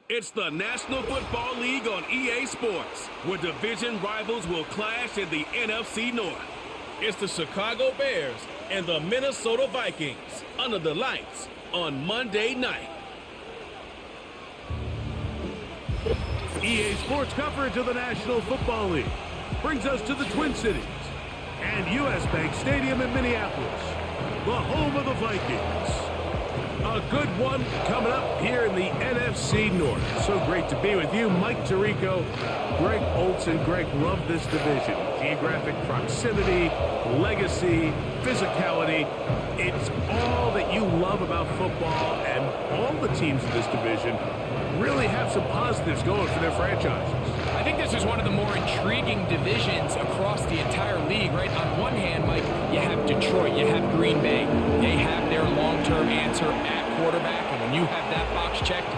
It's the National Football League on EA Sports, where division rivals will clash in the NFC North. It's the Chicago Bears and the Minnesota Vikings under the lights on Monday night. EA Sports coverage of the National Football League brings us to the Twin Cities and U.S. Bank Stadium in Minneapolis, the home of the Vikings. A good one coming up here in the NFC North. So great to be with you, Mike Tirico, Greg Olson. Greg, love this division. Geographic proximity, legacy, physicality. It's all that you love about football, and all the teams in this division really have some positives going for their franchises. I think this is one of the more intriguing divisions across the entire league, right? On one hand, Mike, you have Detroit, you have Green Bay. They have their long-term answer at quarterback, and when you have that box checked,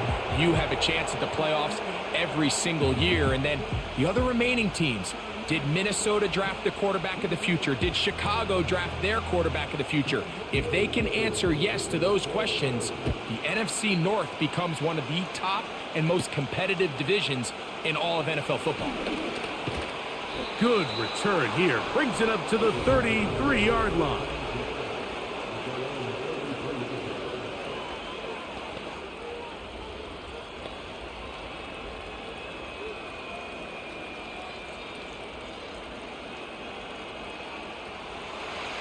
you have a chance at the playoffs every single year. And then the other remaining teams, did Minnesota draft the quarterback of the future? Did Chicago draft their quarterback of the future? If they can answer yes to those questions, the NFC North becomes one of the top and most competitive divisions in all of NFL football. Good return here. Brings it up to the 33-yard line.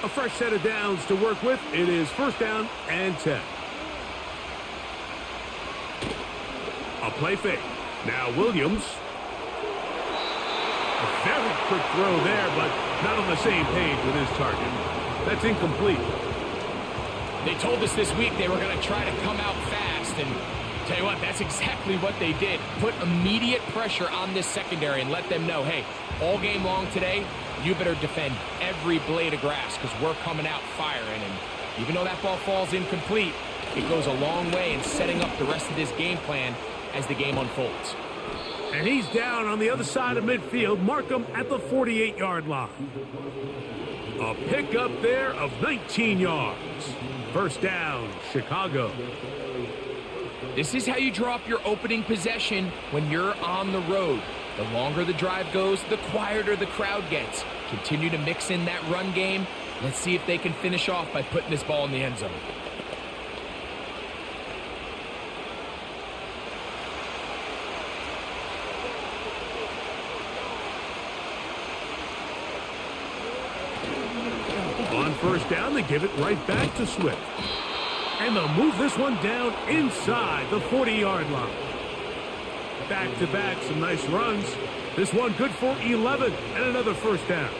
A fresh set of downs to work with. It is first down and 10. A play fake. Now Williams. A very quick throw there, but not on the same page with his target. That's incomplete. They told us this week they were going to try to come out fast, and tell you what, that's exactly what they did. Put immediate pressure on this secondary and let them know, hey, all game long today, you better defend every blade of grass because we're coming out firing. And even though that ball falls incomplete, it goes a long way in setting up the rest of this game plan as the game unfolds. And he's down on the other side of midfield. Mark him at the 48-yard line. A pickup there of 19 yards. First down, Chicago. This is how you draw up your opening possession when you're on the road. The longer the drive goes, the quieter the crowd gets. Continue to mix in that run game. Let's see if they can finish off by putting this ball in the end zone. On first down, they give it right back to Swift. And they'll move this one down inside the 40-yard line. Back-to-back, some nice runs. This one good for 11 and another first down.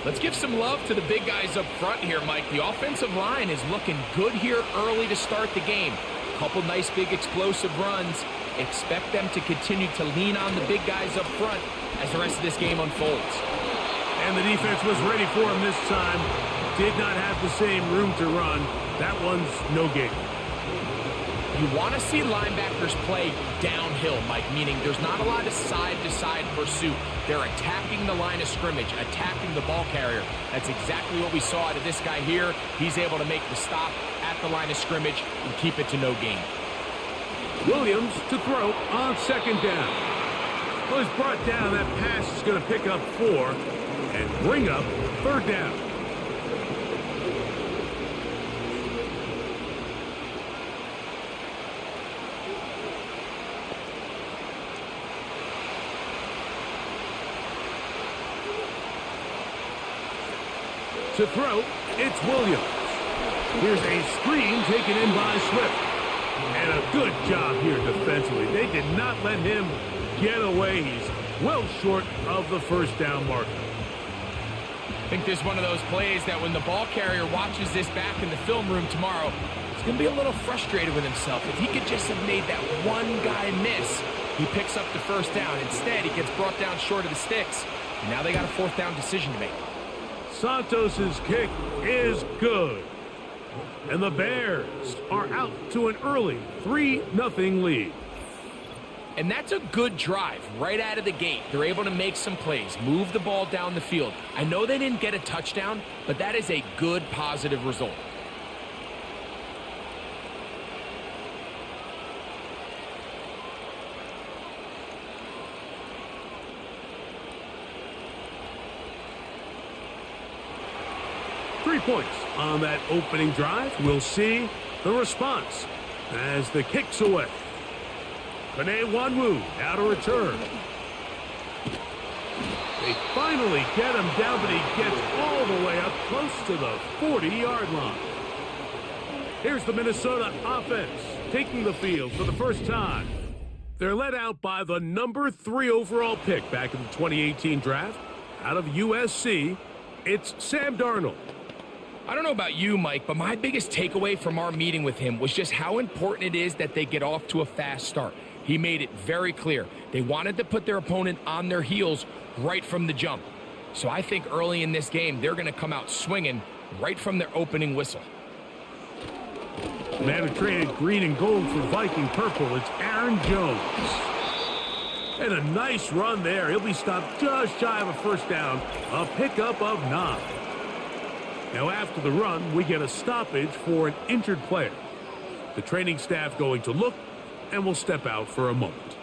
Let's give some love to the big guys up front here, Mike. The offensive line is looking good here early to start the game. Couple nice big explosive runs. Expect them to continue to lean on the big guys up front as the rest of this game unfolds. And the defense was ready for him this time. Did not have the same room to run. That one's no gain. You want to see linebackers play downhill, Mike, meaning there's not a lot of side-to-side pursuit. They're attacking the line of scrimmage, attacking the ball carrier. That's exactly what we saw out of this guy here. He's able to make the stop at the line of scrimmage and keep it to no gain. Williams to throw on second down. Well, he's brought down. That pass is going to pick up 4 and bring up third down. To throw, it's Williams. Here's a screen taken in by Swift. And a good job here defensively. They did not let him get away. He's well short of the first down marker. I think this is one of those plays that when the ball carrier watches this back in the film room tomorrow, he's going to be a little frustrated with himself. If he could just have made that one guy miss, he picks up the first down. Instead, he gets brought down short of the sticks. And now they got a fourth down decision to make. Santos's kick is good. And the Bears are out to an early 3-0 lead. And that's a good drive right out of the gate. They're able to make some plays, move the ball down the field. I know they didn't get a touchdown, but that is a good, positive result. 3 points on that opening drive. We'll see the response as the kick's away. Kane Wanwu out of return. They finally get him down, but he gets all the way up close to the 40-yard line. Here's the Minnesota offense taking the field for the first time. They're led out by the number 3 overall pick back in the 2018 draft. Out of USC, it's Sam Darnold. I don't know about you, Mike, but my biggest takeaway from our meeting with him was just how important it is that they get off to a fast start. He made it very clear. They wanted to put their opponent on their heels right from the jump. So I think early in this game, they're going to come out swinging right from their opening whistle. Man who traded green and gold for Viking purple, it's Aaron Jones. And a nice run there. He'll be stopped just shy of a first down. A pickup of 9. Now after the run, we get a stoppage for an injured player. The training staff going to look, and we'll step out for a moment.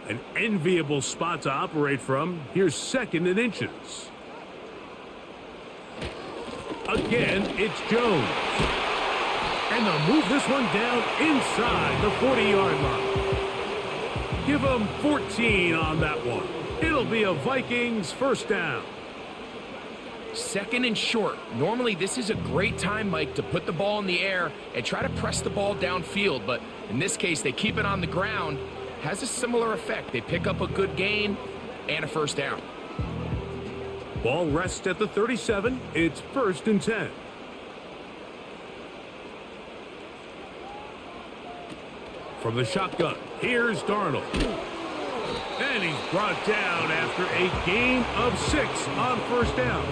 An enviable spot to operate from. Here's 2nd and inches. Again, it's Jones. And they'll move this one down inside the 40-yard line. Give them 14 on that one. It'll be a Vikings first down. 2nd and short. Normally, this is a great time, Mike, to put the ball in the air and try to press the ball downfield. But in this case, they keep it on the ground. Has a similar effect. They pick up a good gain and a first down. Ball rests at the 37. It's 1st and 10. From the shotgun, here's Darnold. And he's brought down after a gain of 6 on first down.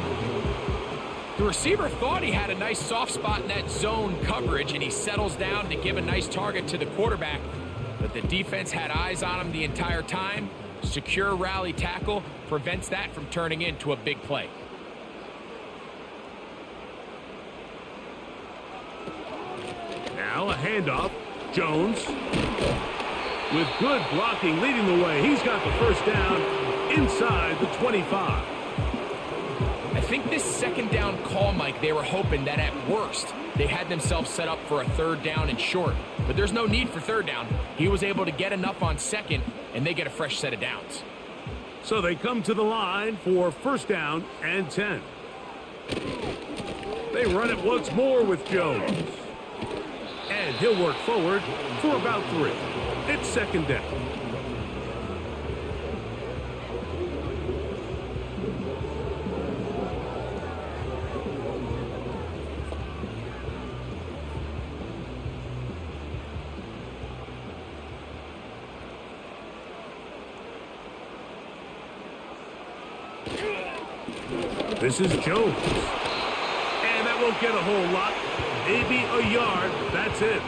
The receiver thought he had a nice soft spot in that zone coverage, and he settles down to give a nice target to the quarterback. But the defense had eyes on him the entire time. Secure rally tackle prevents that from turning into a big play. Now a handoff. Jones with good blocking leading the way. He's got the first down inside the 25. I think this 2nd down call, Mike, they were hoping that at worst they had themselves set up for a 3rd down and short. But there's no need for 3rd down. He was able to get enough on 2nd, and they get a fresh set of downs. So they come to the line for first down and 10. They run it once more with Jones. And he'll work forward for about 3. It's 2nd down. This is Jones. And that won't get a whole lot. Maybe a yard. That's it.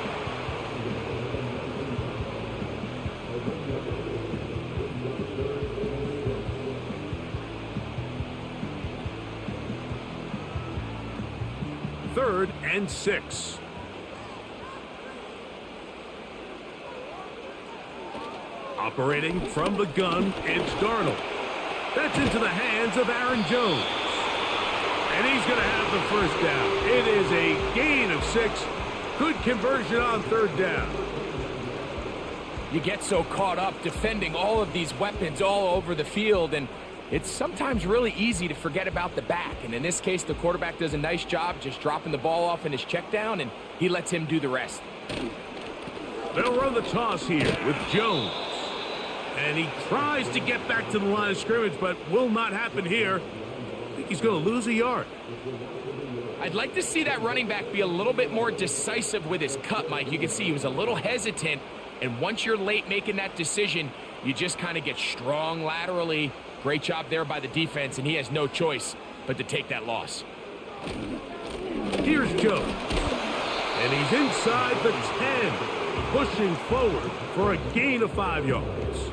Third and 6. Operating from the gun, it's Darnold. That's into the hands of Aaron Jones. And he's going to have the first down. It is a gain of 6. Good conversion on 3rd down. You get so caught up defending all of these weapons all over the field, and it's sometimes really easy to forget about the back. And in this case, the quarterback does a nice job just dropping the ball off in his check down, and he lets him do the rest. They'll run the toss here with Jones. And he tries to get back to the line of scrimmage, but will not happen here. I think he's going to lose a yard. I'd like to see that running back be a little bit more decisive with his cut, Mike. You can see he was a little hesitant, and once you're late making that decision, you just kind of get strong laterally. Great job there by the defense, and he has no choice but to take that loss. Here's Jones, and he's inside the 10, pushing forward for a gain of 5 yards.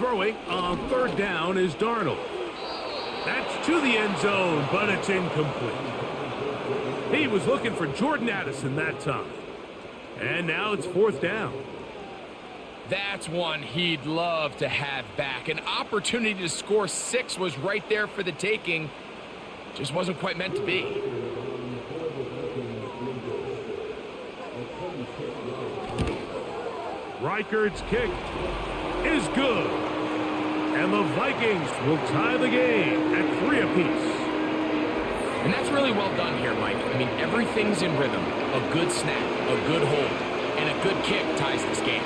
Throwing on 3rd down is Darnold. That's to the end zone, but it's incomplete. He was looking for Jordan Addison that time. And now it's 4th down. That's one he'd love to have back. An opportunity to score 6 was right there for the taking. Just wasn't quite meant to be. Reichard's kick is good. And the Vikings will tie the game at 3 apiece. And that's really well done here, Mike. I mean, everything's in rhythm. A good snap, a good hold, and a good kick ties this game.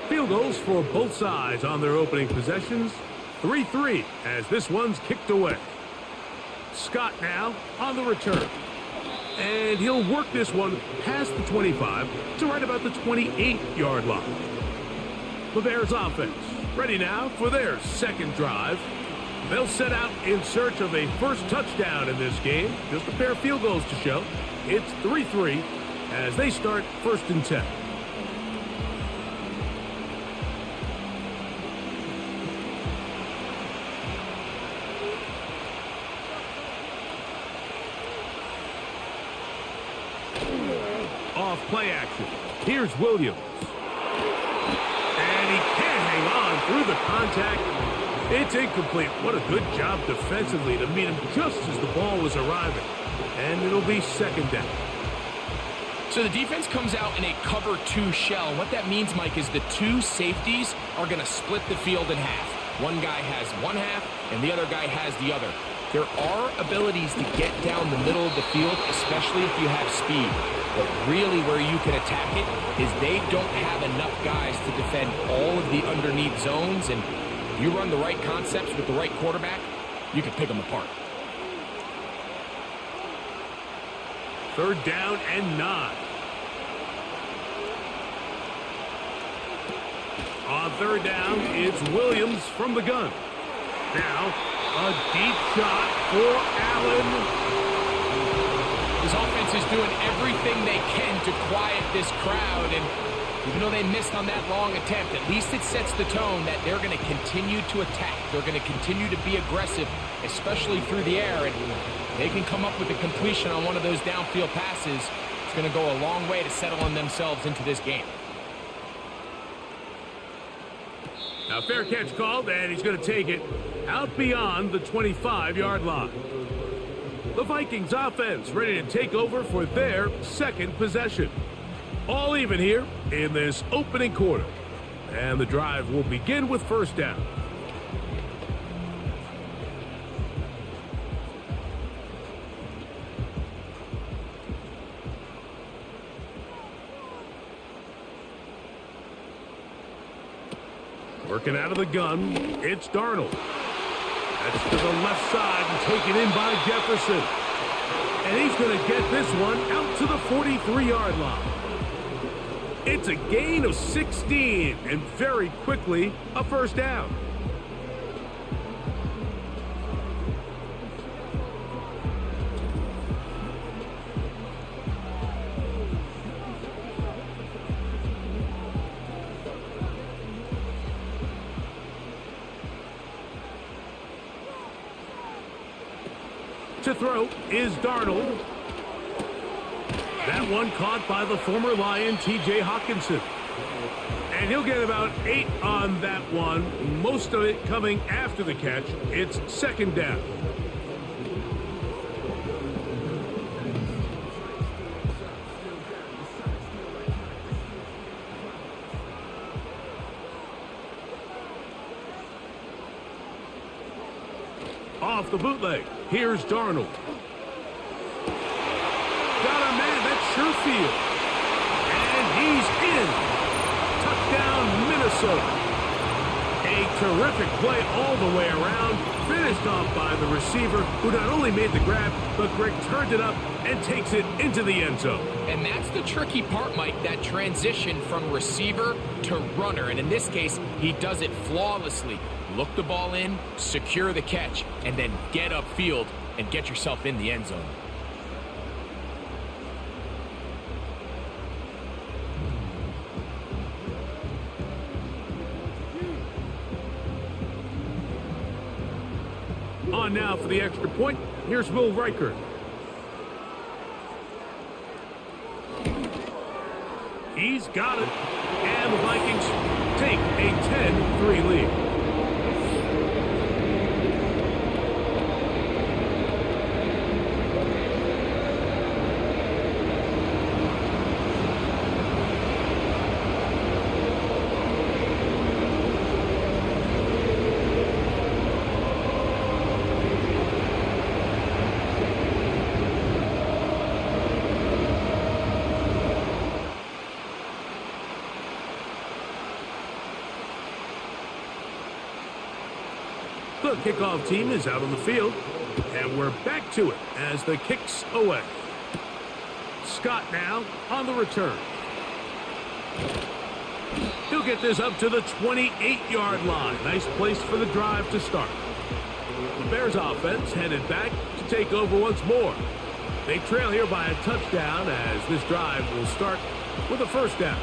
Field goals for both sides on their opening possessions. 3-3 as this one's kicked away. Scott now on the return. And he'll work this one past the 25 to right about the 28-yard line. The Bears offense ready now for their second drive. They'll set out in search of a first touchdown in this game. Just a pair of field goals to show. It's 3-3 as they start 1st and 10. Off play action. Here's Williams. And he can't hang on through the contact. It's incomplete. What a good job defensively to meet him just as the ball was arriving. And it'll be 2nd down. So the defense comes out in a cover 2 shell. What that means, Mike, is the 2 safeties are going to split the field in half. One guy has one half, and the other guy has the other. There are abilities to get down the middle of the field, especially if you have speed. But really where you can attack it is they don't have enough guys to defend all of the underneath zones. And if you run the right concepts with the right quarterback, you can pick them apart. 3rd down and 9. On 3rd down, it's Williams from the gun. Now, a deep shot for Allen. This offense is doing everything they can to quiet this crowd, and even though they missed on that long attempt, at least it sets the tone that they're going to continue to attack. They're going to continue to be aggressive, especially through the air, and they can come up with a completion on one of those downfield passes. It's going to go a long way to settling themselves into this game. Now, fair catch called, and he's going to take it out beyond the 25-yard line. The Vikings offense ready to take over for their 2nd possession. All even here in this opening quarter. And the drive will begin with 1st down. Working out of the gun, it's Darnold. That's to the left side and taken in by Jefferson. And he's going to get this one out to the 43-yard line. It's a gain of 16 and very quickly a 1st down. To throw is Darnold. That one caught by the former Lion, T.J. Hawkinson. And he'll get about 8 on that one, most of it coming after the catch. It's 2nd down. Off the bootleg, here's Darnold. Got a man, that's Sherfield. And he's in. Touchdown, Minnesota. A Terrific play all the way around, finished off by the receiver, who not only made the grab, but Greg turned it up and takes it into the end zone. And that's the tricky part, Mike, that transition from receiver to runner. And in this case, he does it flawlessly. Look the ball in, secure the catch, and then get upfield and get yourself in the end zone. On now for the extra point. Here's Will Riker. He's got it. And the Vikings take a 10-3 lead. The kickoff team is out on the field, and we're back to it as the kick's away. Scott now on the return. He'll get this up to the 28-yard line. Nice place for the drive to start. The Bears offense headed back to take over once more. They trail here by a touchdown as this drive will start with a first down.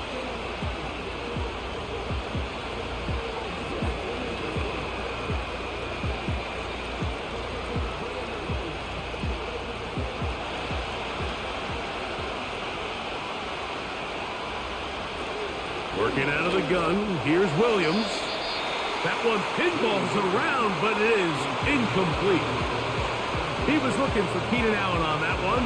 Working out of the gun, here's Williams. That one pinballs around, but it is incomplete. He was looking for Keenan Allen on that one,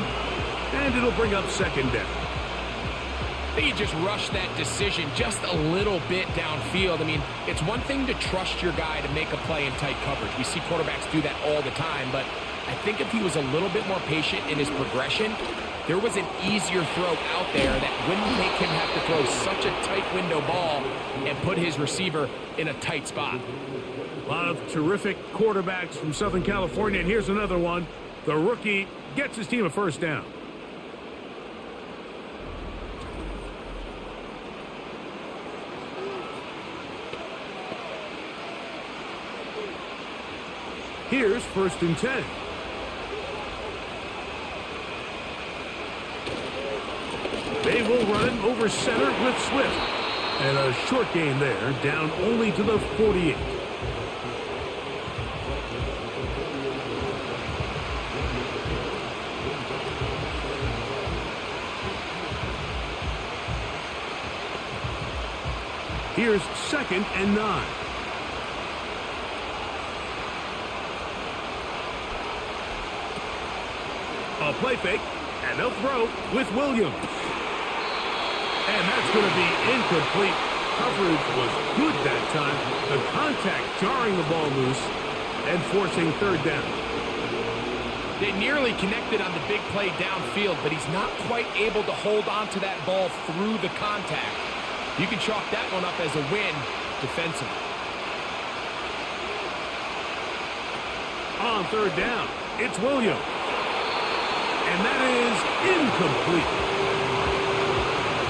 and it'll bring up second down. I think he just rushed that decision just a little bit downfield. I mean, it's one thing to trust your guy to make a play in tight coverage. We see quarterbacks do that all the time, but I think if he was a little bit more patient in his progression, there was an easier throw out there that wouldn't make him have to throw such a tight window ball and put his receiver in a tight spot. A lot of terrific quarterbacks from Southern California, and here's another one. The rookie gets his team a first down. Here's first and 10. They will run it over center with Swift. And a short gain there, down only to the 48. Here's second and 9. A play fake, and they'll throw with Williams. And that's going to be incomplete. Coverage was good that time. The contact jarring the ball loose and forcing third down. They nearly connected on the big play downfield, but he's not quite able to hold on to that ball through the contact. You can chalk that one up as a win defensively. On third down, it's Williams. And that is incomplete.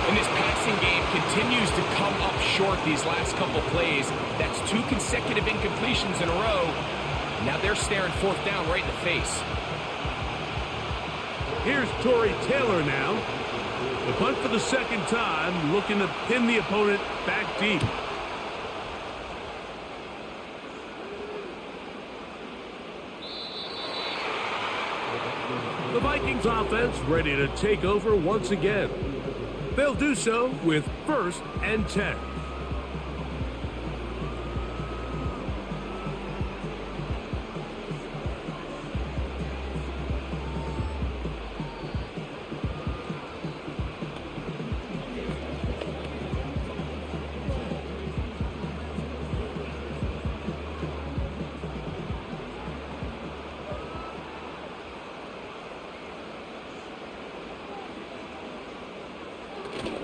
And this passing game continues to come up short these last couple plays. That's 2 consecutive incompletions in a row. Now they're staring fourth down right in the face. Here's Torrey Taylor now. The punt for the second time, looking to pin the opponent back deep. The Vikings offense ready to take over once again. They'll do so with first and 10.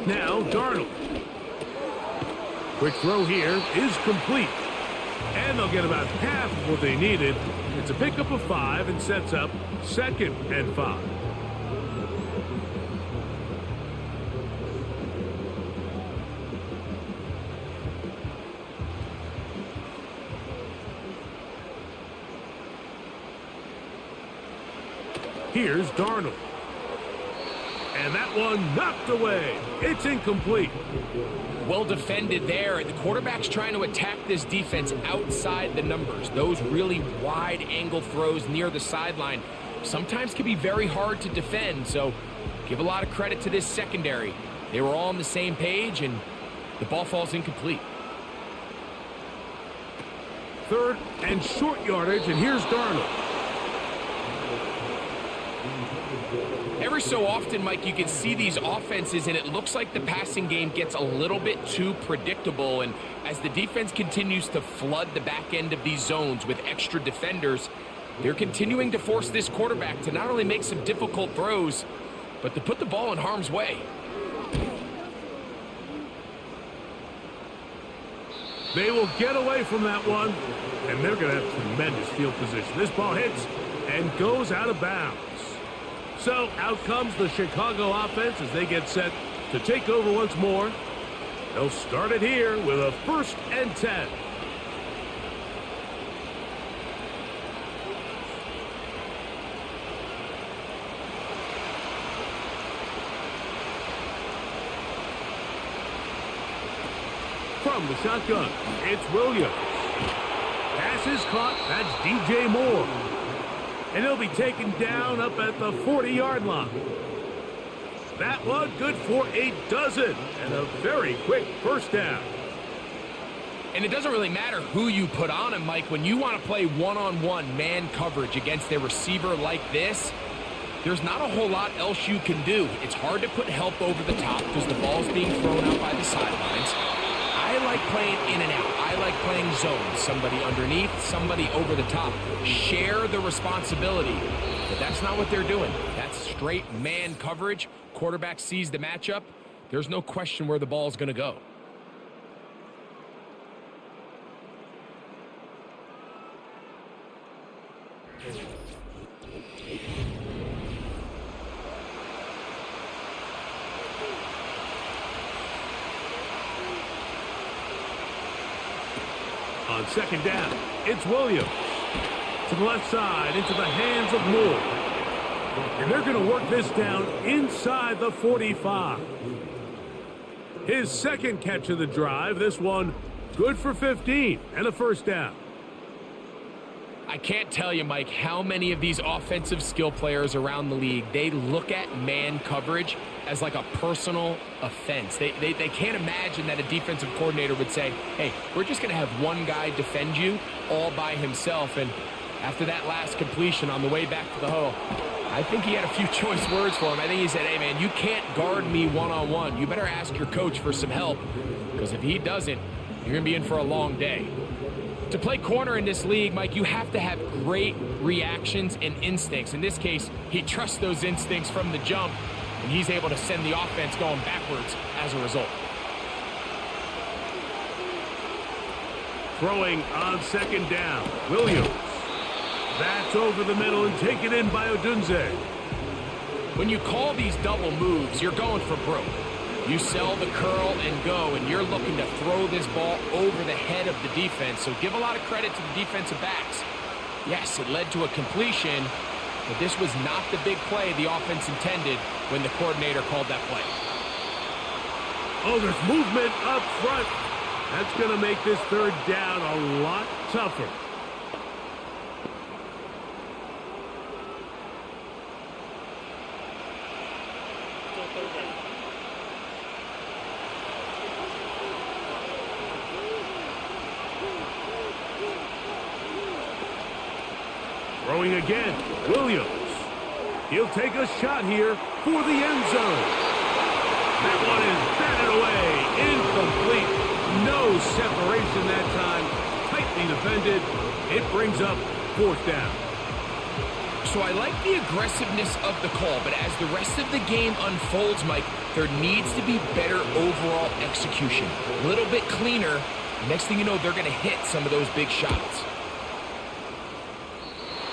Now Darnold. Quick throw here is complete. And they'll get about half of what they needed. It's a pickup of 5 and sets up 2nd and 5. Here's Darnold. And that one knocked away. It's incomplete. Well defended there. The quarterback's trying to attack this defense outside the numbers. Those really wide angle throws near the sideline sometimes can be very hard to defend. So give a lot of credit to this secondary. They were all on the same page, and the ball falls incomplete. 3rd and short yardage, and here's Darnold. Every so often, Mike, you can see these offenses, and it looks like the passing game gets a little bit too predictable. And as the defense continues to flood the back end of these zones with extra defenders, they're continuing to force this quarterback to not only make some difficult throws, but to put the ball in harm's way. They will get away from that one, and they're going to have tremendous field position. This ball hits and goes out of bounds. So out comes the Chicago offense as they get set to take over once more. They'll start it here with a 1st and 10. From the shotgun, it's Williams. Pass is caught. That's DJ Moore. And he'll be taken down up at the 40-yard line. That one good for a dozen and a very quick 1st down. And it doesn't really matter who you put on him, Mike. When you want to play one-on-one man coverage against a receiver like this, there's not a whole lot else you can do. It's hard to put help over the top because the ball's being thrown out by the sidelines. I like playing in and out. I like playing zones. Somebody underneath, somebody over the top. Share the responsibility. But that's not what they're doing. That's straight man coverage. Quarterback sees the matchup. There's no question where the ball's going to go. On 2nd down, it's Williams. To the left side, into the hands of Moore. And they're going to work this down inside the 45. His 2nd catch of the drive. This one good for 15 and a 1st down. I can't tell you, Mike, how many of these offensive skill players around the league, they look at man coverage as like a personal offense. They can't imagine that a defensive coordinator would say, hey, we're just going to have one guy defend you all by himself. And after that last completion on the way back to the huddle, I think he had a few choice words for him. I think he said, hey, man, you can't guard me one-on-one. You better ask your coach for some help, because if he doesn't, you're going to be in for a long day. To play corner in this league, Mike, you have to have great reactions and instincts. In this case, he trusts those instincts from the jump, and he's able to send the offense going backwards as a result. Throwing on 2nd down, Williams. That's over the middle and taken in by Odunze. When you call these double moves, you're going for broke. You sell the curl and go, and you're looking to throw this ball over the head of the defense. So give a lot of credit to the defensive backs. Yes, it led to a completion, but this was not the big play the offense intended when the coordinator called that play. Oh, there's movement up front. That's going to make this 3rd down a lot tougher. Throwing again, Williams. He'll take a shot here for the end zone. That one is batted away, incomplete. No separation that time, tightly defended. It brings up 4th down. So I like the aggressiveness of the call, but as the rest of the game unfolds, Mike, there needs to be better overall execution. A little bit cleaner, Next thing you know, they're going to hit some of those big shots.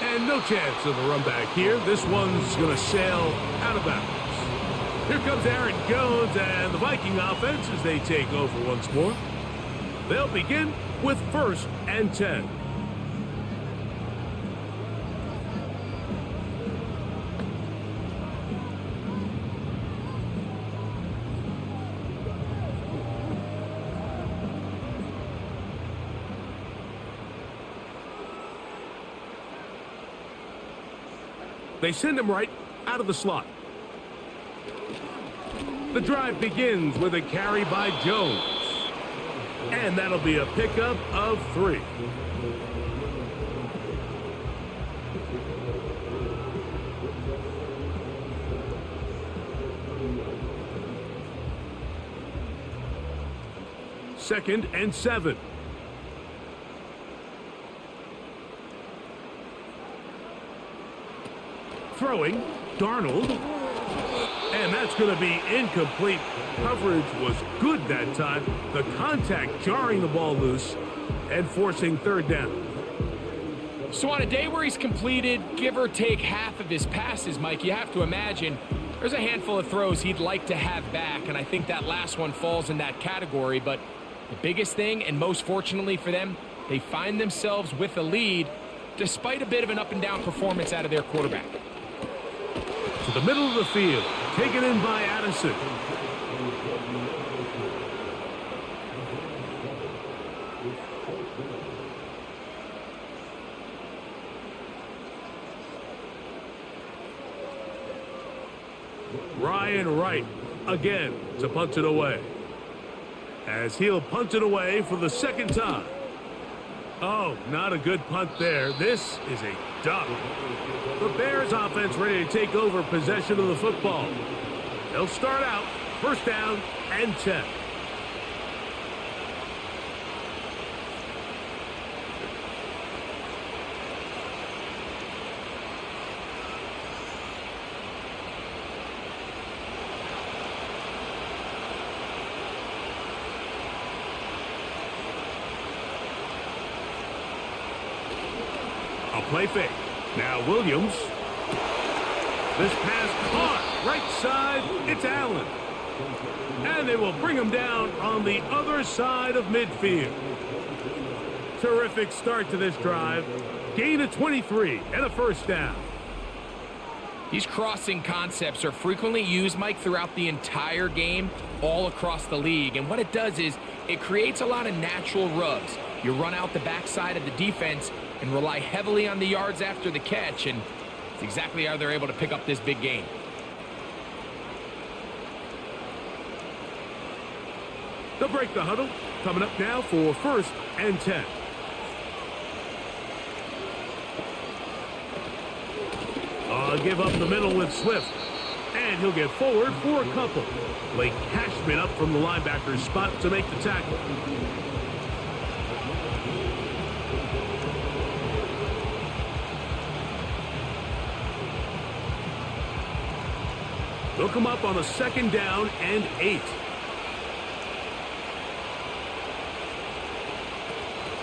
And no chance of a run back here. This one's going to sail out of bounds. Here comes Aaron Jones and the Viking offense as they take over once more. They'll begin with 1st and 10. They send him right out of the slot. The drive begins with a carry by Jones. And that'll be a pickup of 3. Second and 7. Throwing, Darnold. And that's going to be incomplete. Coverage was good that time. The contact jarring the ball loose and forcing 3rd down. So on a day where he's completed, give or take half of his passes, Mike, you have to imagine there's a handful of throws he'd like to have back, and I think that last one falls in that category. But the biggest thing, and most fortunately for them, they find themselves with a lead despite a bit of an up-and-down performance out of their quarterback. To the middle of the field, taken in by Addison. Ryan Wright again to punt it away. As he'll punt it away for the 2nd time. Oh, not a good punt there. This is a duck. The Bears offense ready to take over possession of the football. They'll start out 1st down and 10. A play fake. Now Williams. This pass caught right side. It's Allen. And they will bring him down on the other side of midfield. Terrific start to this drive. Gain of 23 and a 1st down. These crossing concepts are frequently used, Mike, throughout the entire game, all across the league. And what it does is it creates a lot of natural rubs. You run out the backside of the defense and rely heavily on the yards after the catch, and it's exactly how they're able to pick up this big gain. They'll break the huddle. Coming up now for 1st and 10. Give up the middle with Swift. And he'll get forward for a couple. Blake Cashman up from the linebacker's spot to make the tackle. They'll come up on a 2nd down and 8.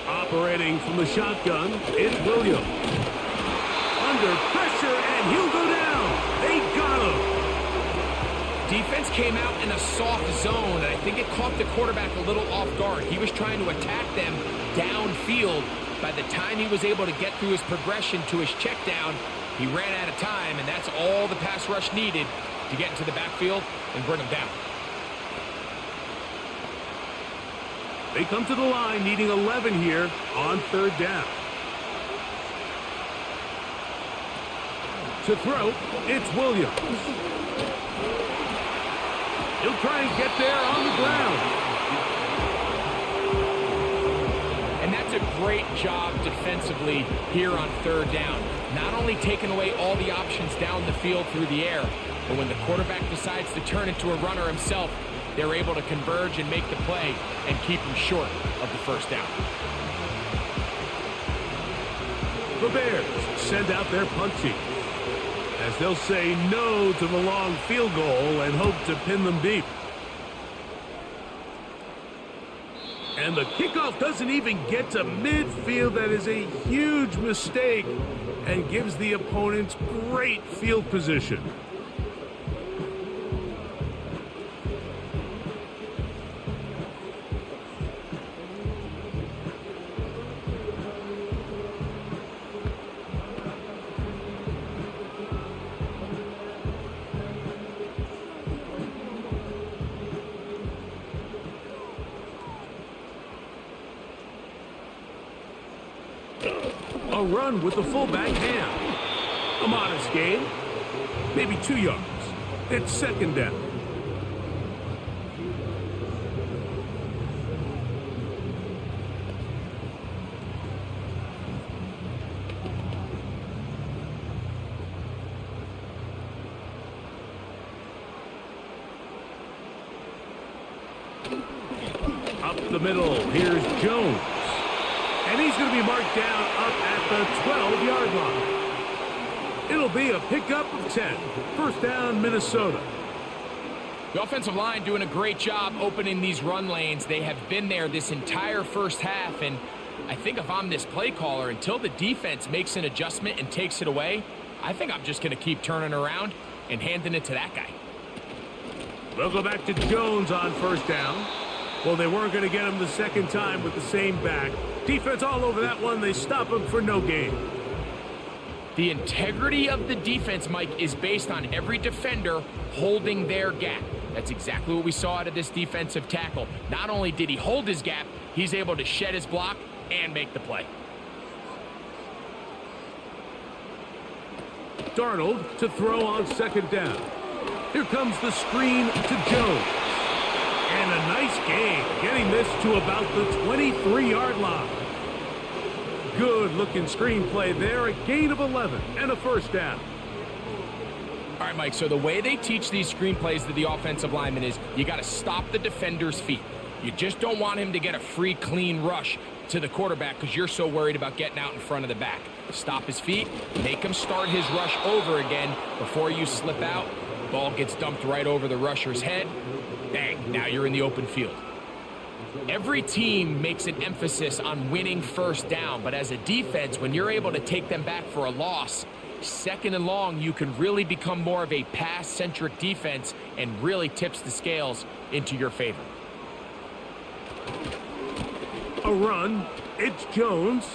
Operating from the shotgun, it's Williams. Under pressure, and he'll go down. They got him. Defense came out in a soft zone, and I think it caught the quarterback a little off guard. He was trying to attack them downfield. By the time he was able to get through his progression to his check down, he ran out of time, and that's all the pass rush needed to get into the backfield and bring him down. They come to the line needing 11 here on 3rd down. To throw, it's Williams. He'll try and get there on the ground. And that's a great job defensively here on 3rd down. Not only taking away all the options down the field through the air, but when the quarterback decides to turn into a runner himself, they're able to converge and make the play and keep him short of the 1st down. The Bears send out their punt team, as they'll say no to the long field goal and hope to pin them deep. And the kickoff doesn't even get to midfield. That is a huge mistake and gives the opponents great field position. A run with the fullback hand. A modest gain. Maybe 2 yards. It's second down. Up the middle. Here's Jones. And he's going to be marked down up at the 12-yard line. It'll be a pickup of 10. First down, Minnesota. The offensive line doing a great job opening these run lanes. They have been there this entire first half, and I think if I'm this play caller, until the defense makes an adjustment and takes it away, I think I'm just going to keep turning around and handing it to that guy. They'll go back to Jones on first down. Well, they weren't going to get him the second time with the same back. Defense all over that one. They stop him for no gain. The integrity of the defense, Mike, is based on every defender holding their gap. That's exactly what we saw out of this defensive tackle. Not only did he hold his gap, he's able to shed his block and make the play. Darnold to throw on second down. Here comes the screen to Jones. And a nice gain, getting this to about the 23-yard line. Good-looking screenplay there, a gain of 11 and a first down. All right, Mike, so the way they teach these screenplays to the offensive lineman is you got to stop the defender's feet. You just don't want him to get a free, clean rush to the quarterback because you're so worried about getting out in front of the back. Stop his feet, make him start his rush over again before you slip out. Ball gets dumped right over the rusher's head. Bang, now you're in the open field. Every team makes an emphasis on winning first down, but as a defense, when you're able to take them back for a loss, second and long, you can really become more of a pass-centric defense and really tips the scales into your favor. A run. It's Jones.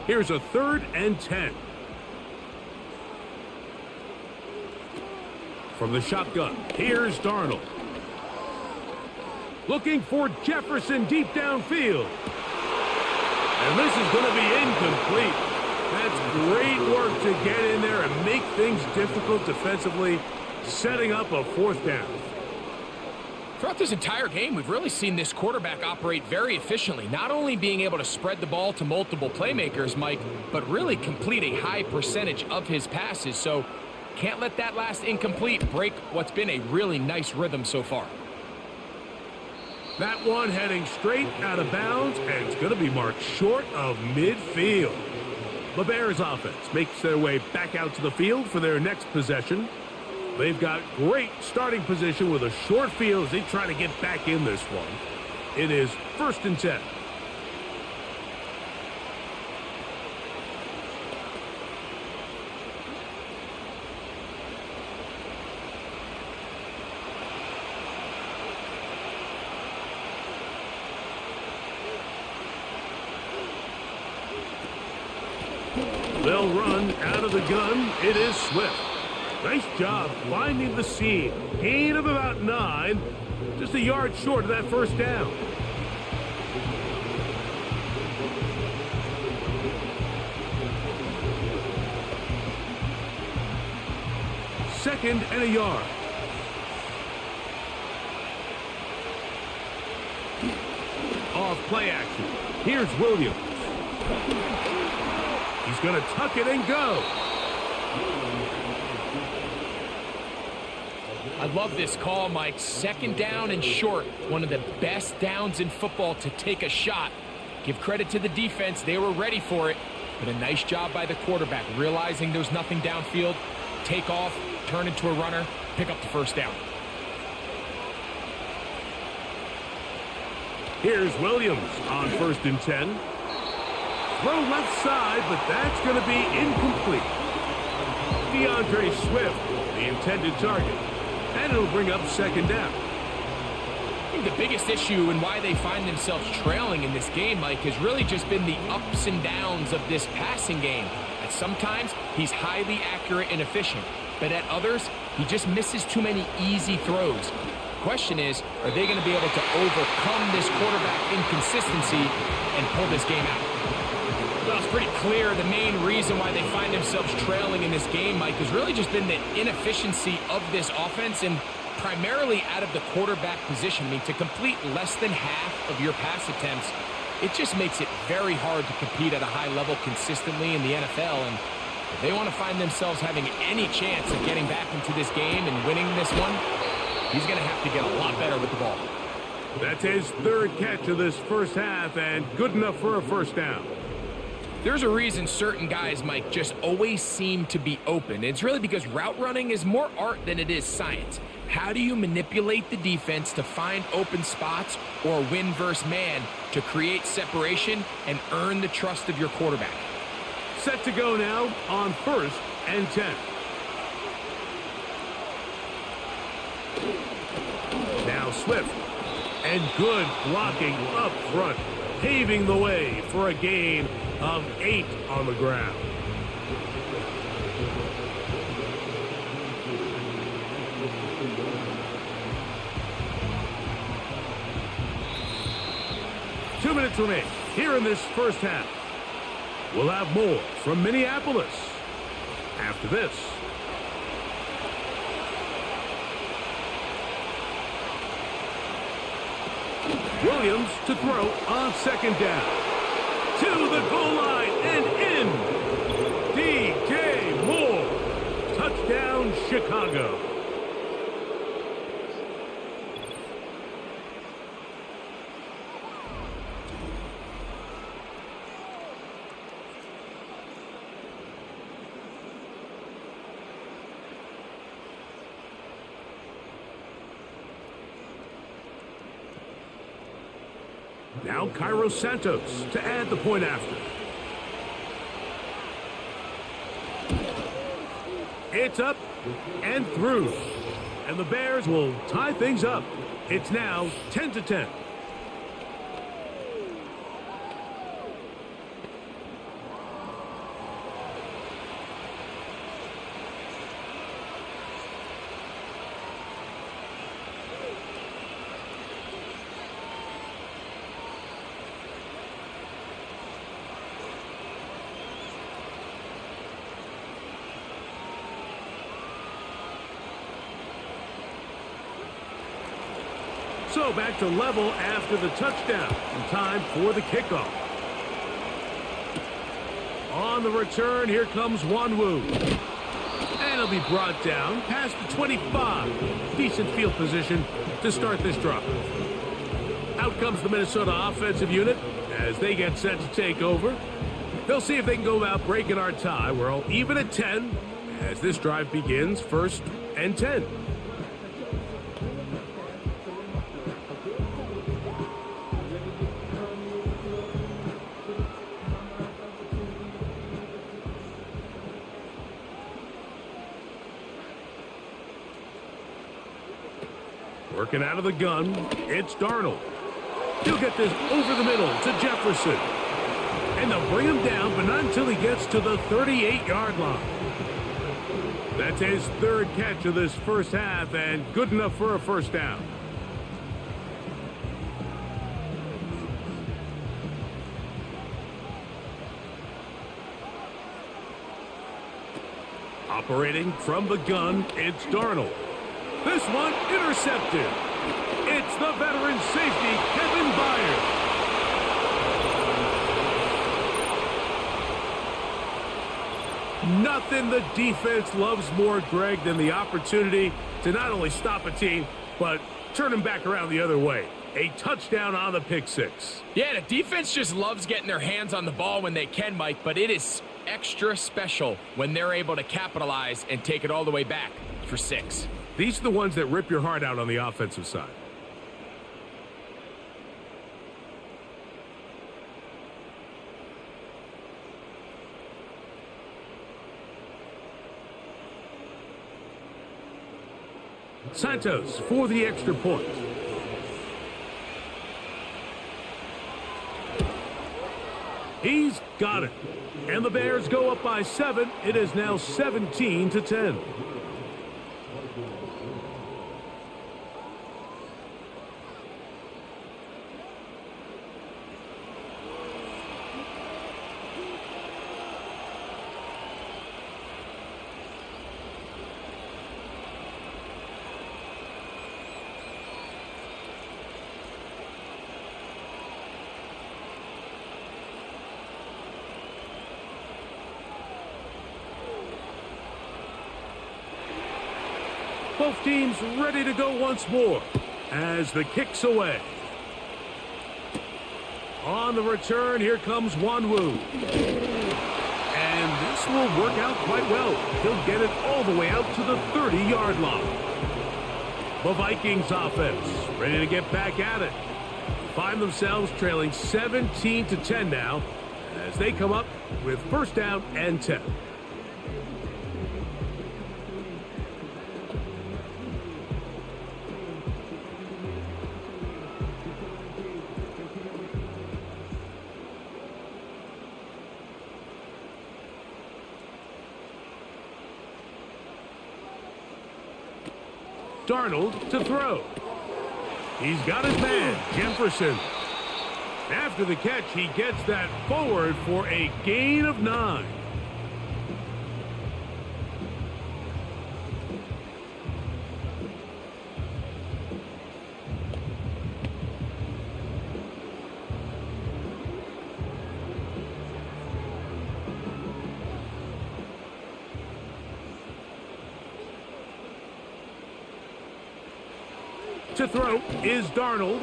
Here's a 3rd and 10. From the shotgun, here's Darnold. Looking for Jefferson deep downfield. And this is going to be incomplete. That's great work to get in there and make things difficult defensively, setting up a 4th down. Throughout this entire game, we've really seen this quarterback operate very efficiently, not only being able to spread the ball to multiple playmakers, Mike, but really complete a high percentage of his passes. So can't let that last incomplete break what's been a really nice rhythm so far. That one heading straight out of bounds, and it's going to be marked short of midfield. The Bears offense makes their way back out to the field for their next possession. They've got great starting position with a short field as they try to get back in this one. It is 1st and 10. They'll run out of the gun. It is Swift. Nice job finding the seam. Gain of about 9. Just a yard short of that first down. Second and a yard. Off play action. Here's Williams. He's going to tuck it and go. I love this call, Mike. Second down and short. One of the best downs in football to take a shot. Give credit to the defense. They were ready for it. But a nice job by the quarterback, realizing there's nothing downfield. Take off, turn into a runner, pick up the first down. Here's Williams on 1st and 10. Throw left side, but that's going to be incomplete. DeAndre Swift, the intended target. And it'll bring up 2nd down. I think the biggest issue and why they find themselves trailing in this game, Mike, has really just been the ups and downs of this passing game. At sometimes, he's highly accurate and efficient. But at others, he just misses too many easy throws. Question is, are they going to be able to overcome this quarterback inconsistency and pull this game out? Well, it's pretty clear the main reason why they find themselves trailing in this game, Mike, has really just been the inefficiency of this offense and primarily out of the quarterback position. I mean, to complete less than half of your pass attempts, it just makes it very hard to compete at a high level consistently in the NFL. And if they want to find themselves having any chance of getting back into this game and winning this one, he's going to have to get a lot better with the ball. That's his 3rd catch of this first half and good enough for a first down. There's a reason certain guys, Mike, just always seem to be open. It's really because route running is more art than it is science. How do you manipulate the defense to find open spots or win versus man to create separation and earn the trust of your quarterback? Set to go now on 1st and 10. Now Swift. And good blocking up front, paving the way for a gain of 8 on the ground. Two minutes remain here in this first half. We'll have more from Minneapolis after this. Williams to throw on 2nd down. To the goal line and in. DJ Moore. Touchdown, Chicago. Now Cairo Santos to add the point after. It's up and through. And the Bears will tie things up. It's now 10-10. So back to level after the touchdown. And time for the kickoff. On the return, here comes Wanwu. And he'll be brought down past the 25. Decent field position to start this drive. Out comes the Minnesota offensive unit as they get set to take over. They'll see if they can go about breaking our tie. We're all even at 10 as this drive begins 1st and 10. Working out of the gun, it's Darnold. He'll get this over the middle to Jefferson. And they'll bring him down, but not until he gets to the 38-yard line. That's his 3rd catch of this first half, and good enough for a first down. Operating from the gun, it's Darnold. This one intercepted. It's the veteran safety, Kevin Byard. Nothing the defense loves more, Greg, than the opportunity to not only stop a team, but turn them back around the other way. A touchdown on the pick six. Yeah, the defense just loves getting their hands on the ball when they can, Mike, but it is extra special when they're able to capitalize and take it all the way back for 6. These are the ones that rip your heart out on the offensive side. Santos for the extra point. He's got it. And the Bears go up by 7. It is now 17-10. Both teams ready to go once more as the kick's away. On the return, here comes Wanwu. And this will work out quite well. He'll get it all the way out to the 30-yard line. The Vikings offense ready to get back at it. Find themselves trailing 17-10 now as they come up with first down and 10. Darnold to throw. He's got his man, Jefferson. After the catch, he gets that forward for a gain of 9. To throw is Darnold.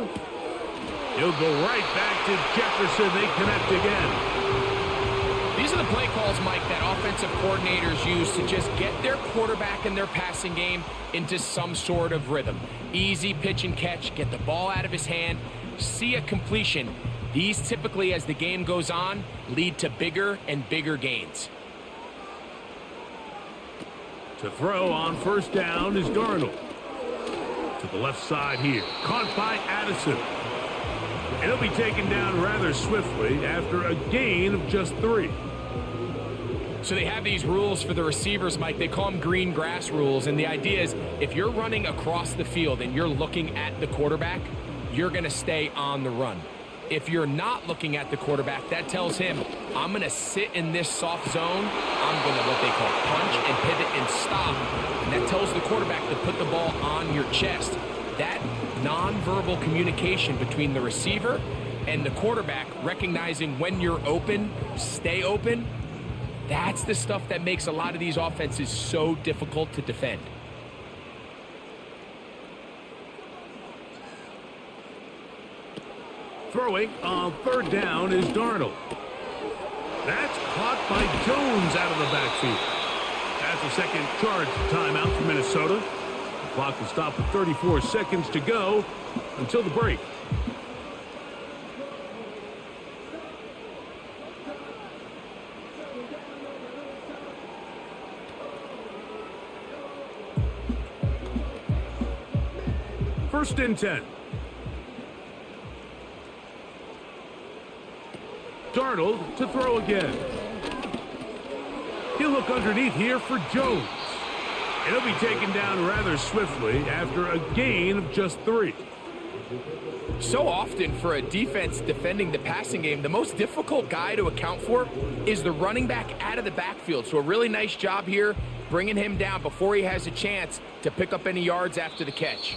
He'll go right back to Jefferson. They connect again. These are the play calls, Mike, that offensive coordinators use to just get their quarterback and their passing game into some sort of rhythm. Easy pitch and catch, get the ball out of his hand, see a completion. These typically, as the game goes on, lead to bigger and bigger gains. To throw on first down is Darnold. To the left side here. Caught by Addison. And he'll be taken down rather swiftly after a gain of just 3. So they have these rules for the receivers, Mike. They call them green grass rules. And the idea is if you're running across the field and you're looking at the quarterback, you're going to stay on the run. If you're not looking at the quarterback, that tells him, I'm going to sit in this soft zone. I'm going to what they call punch and pivot and stop. And that tells the quarterback to put the ball on your chest. That nonverbal communication between the receiver and the quarterback, recognizing when you're open, stay open, that's the stuff that makes a lot of these offenses so difficult to defend. Throwing on third down is Darnold. That's caught by Jones out of the backfield. That's a second charge timeout for Minnesota. The clock will stop with 34 seconds to go until the break. First and 10. Darnold to throw again. He'll look underneath here for Jones. And he'll be taken down rather swiftly after a gain of just 3. So often for a defense defending the passing game, the most difficult guy to account for is the running back out of the backfield. So a really nice job here bringing him down before he has a chance to pick up any yards after the catch.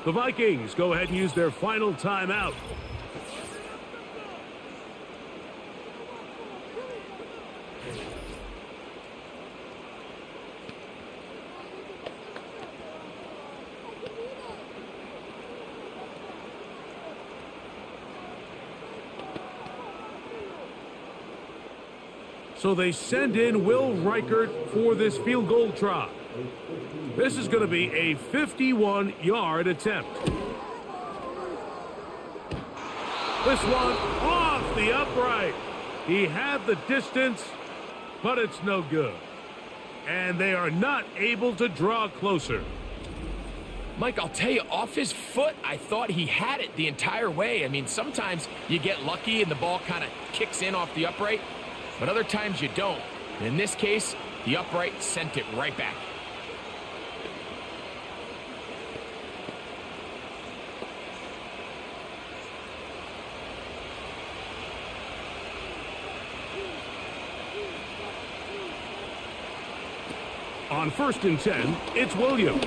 The Vikings go ahead and use their final timeout. So they send in Will Reichert for this field goal try. This is going to be a 51-yard attempt. This one off the upright. He had the distance, but it's no good. And they are not able to draw closer. Mike, I'll tell you, off his foot, I thought he had it the entire way. I mean, sometimes you get lucky and the ball kind of kicks in off the upright, but other times you don't. And in this case, the upright sent it right back. On 1st and 10, it's Williams.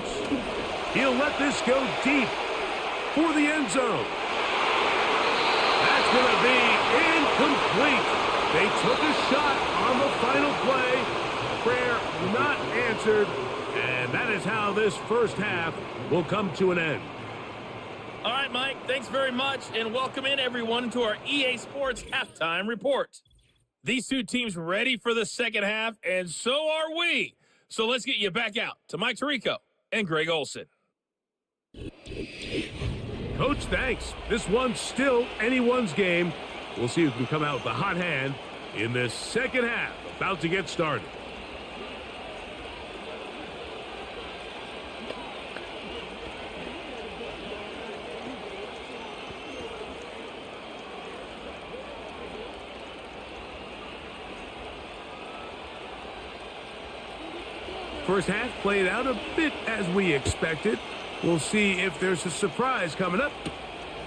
He'll let this go deep for the end zone. That's going to be incomplete. They took a shot on the final play. Prayer not answered. And that is how this first half will come to an end. All right, Mike, thanks very much, and welcome in everyone to our EA Sports Halftime Report. These two teams ready for the second half, and so are we. So let's get you back out to Mike Tirico and Greg Olson. Coach, thanks. This one's still anyone's game. We'll see who can come out with the hot hand in this second half. About to get started. First half played out a bit as we expected. We'll see if there's a surprise coming up.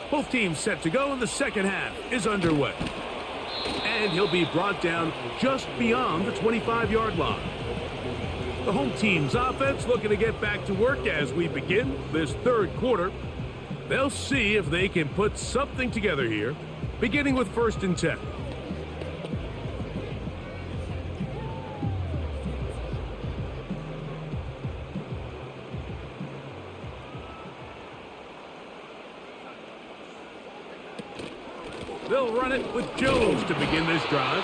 Both teams set to go, and the second half is underway. And he'll be brought down just beyond the 25-yard line. The home team's offense looking to get back to work as we begin this third quarter. They'll see if they can put something together here, beginning with 1st and 10. They'll run it with Jones to begin this drive.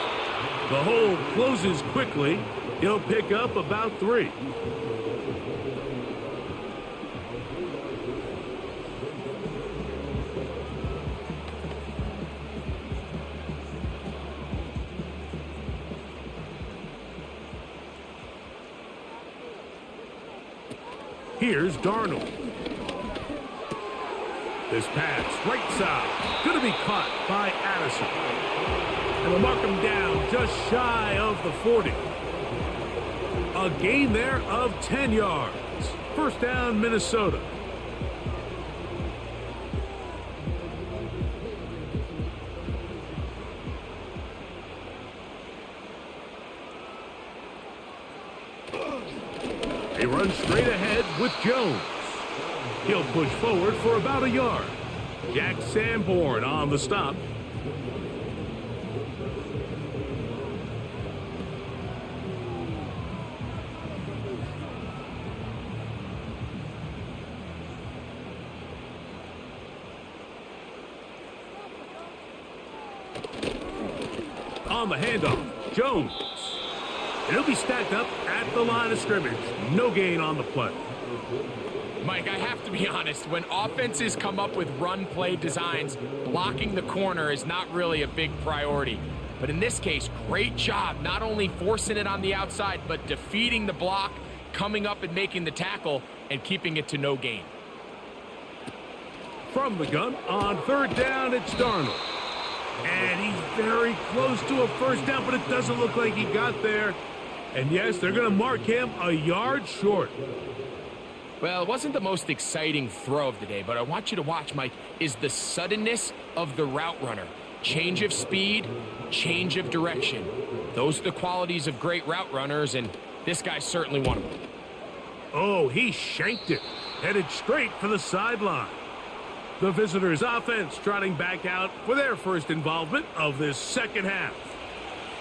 The hole closes quickly. He'll pick up about 3. Here's Darnold. This pass, right side, going to be caught by Addison. And they'll mark him down just shy of the 40. A gain there of 10 yards. First down, Minnesota. They run straight ahead with Jones. He'll push forward for about a yard. Jack Sanborn on the stop. On the handoff, Jones. It'll be stacked up at the line of scrimmage. No gain on the play. Mike, I have to be honest, when offenses come up with run-play designs, blocking the corner is not really a big priority. But in this case, great job not only forcing it on the outside, but defeating the block, coming up and making the tackle, and keeping it to no gain. From the gun, on 3rd down, it's Darnold. And he's very close to a first down, but it doesn't look like he got there. And yes, they're going to mark him a yard short. Well, it wasn't the most exciting throw of the day, but I want you to watch, Mike, is the suddenness of the route runner. Change of speed, change of direction. Those are the qualities of great route runners, and this guy's certainly one of them. Oh, he shanked it. Headed straight for the sideline. The visitors' offense trotting back out for their first involvement of this second half.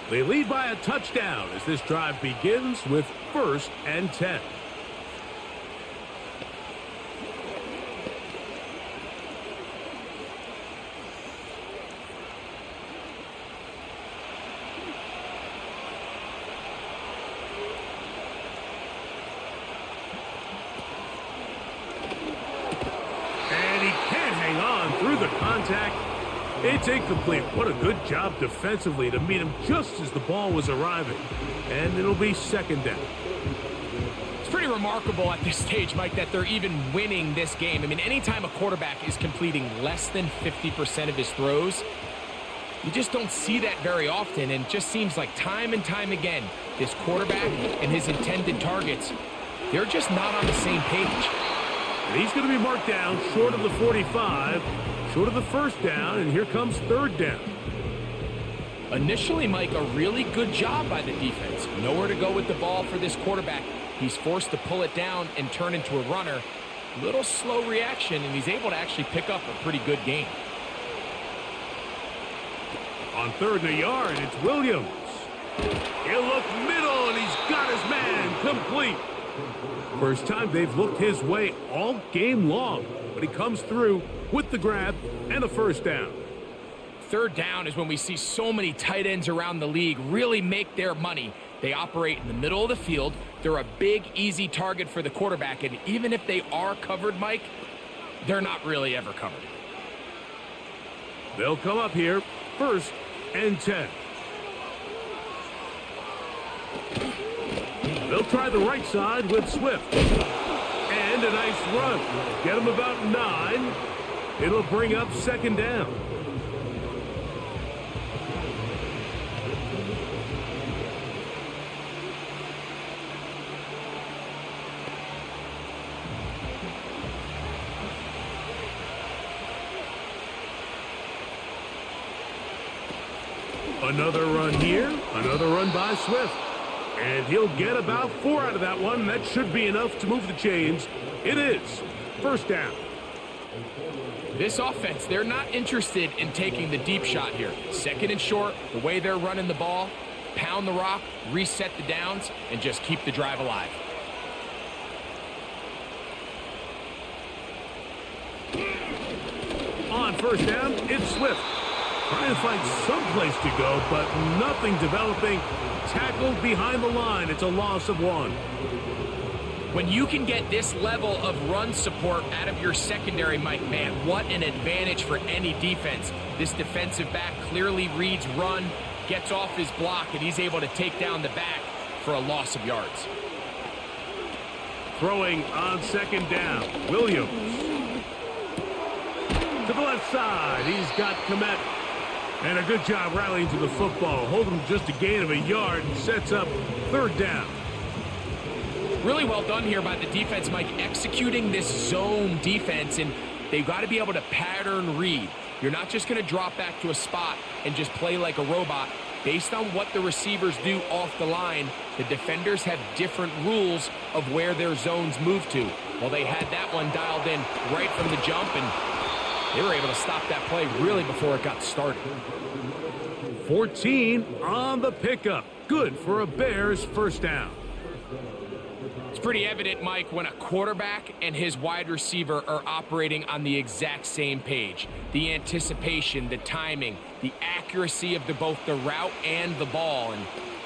They lead by a touchdown as this drive begins with 1st and 10. the contact. It's incomplete. What a good job defensively to meet him just as the ball was arriving. And it'll be second down. It's pretty remarkable at this stage, Mike, that they're even winning this game. I mean, anytime a quarterback is completing less than 50% of his throws, you just don't see that very often, and it just seems like time and time again, this quarterback and his intended targets, they're just not on the same page. And he's going to be marked down short of the 45, short of the first down, and here comes third down. Initially, Mike, a really good job by the defense. Nowhere to go with the ball for this quarterback. He's forced to pull it down and turn into a runner. Little slow reaction, and he's able to actually pick up a pretty good gain. On third and a yard, it's Williams. He'll look middle, and he's got his man complete. First time they've looked his way all game long, but he comes through with the grab and a first down. Third down is when we see so many tight ends around the league really make their money. They operate in the middle of the field. They're a big, easy target for the quarterback, and even if they are covered, Mike, they're not really ever covered. They'll come up here, first and 10. They'll try the right side with Swift. And a nice run. Get him about 9. It'll bring up second down. Another run here, another run by Swift. And he'll get about 4 out of that one. That should be enough to move the chains. It is first down. This offense, they're not interested in taking the deep shot here. Second and short, the way they're running the ball, pound the rock, reset the downs, and just keep the drive alive. On first down, it's Swift. Trying to find some place to go, but nothing developing. Tackled behind the line. It's a loss of 1. When you can get this level of run support out of your secondary, Mike, man, what an advantage for any defense. This defensive back clearly reads run, gets off his block, and he's able to take down the back for a loss of yards. Throwing on second down, Williams. To the left side, he's got Komet. And a good job rallying to the football. Holding just a gain of a yard and sets up third down. Really well done here by the defense, Mike, executing this zone defense, and they've got to be able to pattern read. You're not just going to drop back to a spot and just play like a robot. Based on what the receivers do off the line, the defenders have different rules of where their zones move to. Well, they had that one dialed in right from the jump, and they were able to stop that play really before it got started. 14 on the pickup. Good for a Bears first down. It's pretty evident, Mike, when a quarterback and his wide receiver are operating on the exact same page. The anticipation, the timing, the accuracy of both the route and the ball. And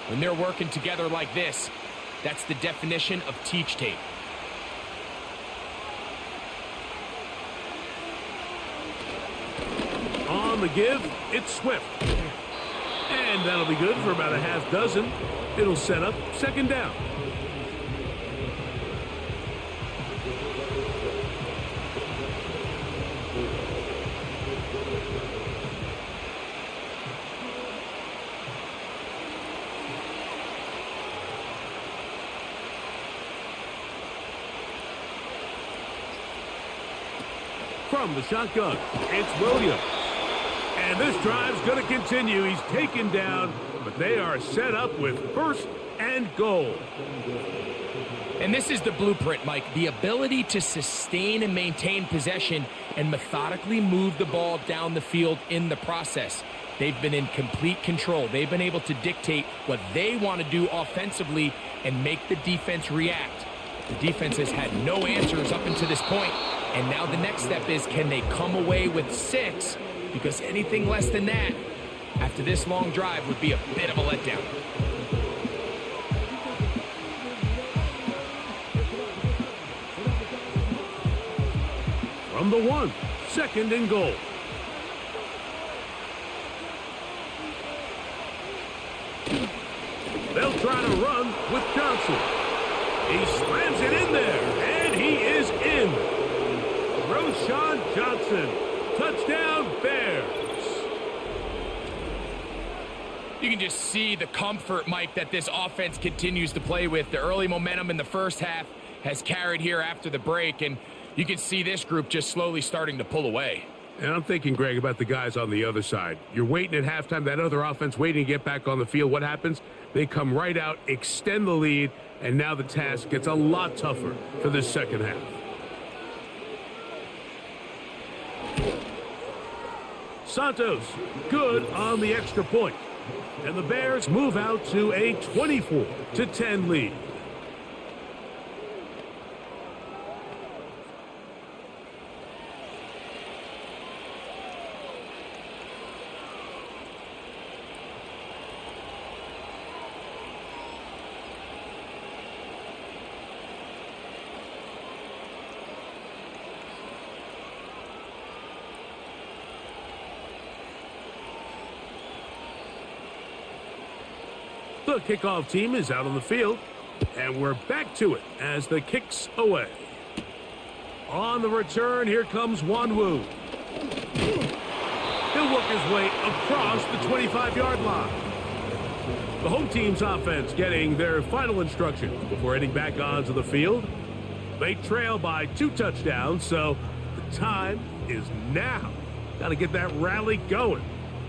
when they're working together like this, that's the definition of teach tape. On the give, it's Swift. And that'll be good for about a half dozen. It'll set up second down. From the shotgun, it's Williams. And this drive's going to continue. He's taken down, but they are set up with first and goal. And this is the blueprint, Mike. The ability to sustain and maintain possession and methodically move the ball down the field in the process. They've been in complete control. They've been able to dictate what they want to do offensively and make the defense react. The defense has had no answers up until this point, and now the next step is, can they come away with 6? Because anything less than that, after this long drive, would be a bit of a letdown. From the 1, second and goal. They'll try to run with Johnson. He slams it in there, and he is in. Roschon Johnson, touchdown Bears. You can just see the comfort, Mike, that this offense continues to play with. The early momentum in the first half has carried here after the break, and you can see this group just slowly starting to pull away. And I'm thinking, Greg, about the guys on the other side. You're waiting at halftime, that other offense waiting to get back on the field. What happens? They come right out, extend the lead, and now the task gets a lot tougher for this second half. Santos, good on the extra point. And the Bears move out to a 24-10 lead. The kickoff team is out on the field, and we're back to it as the kick's away. On the return, here comes Wanwu. He'll work his way across the 25-yard line. The home team's offense getting their final instructions before heading back onto the field. They trail by 2 touchdowns, so the time is now. Got to get that rally going.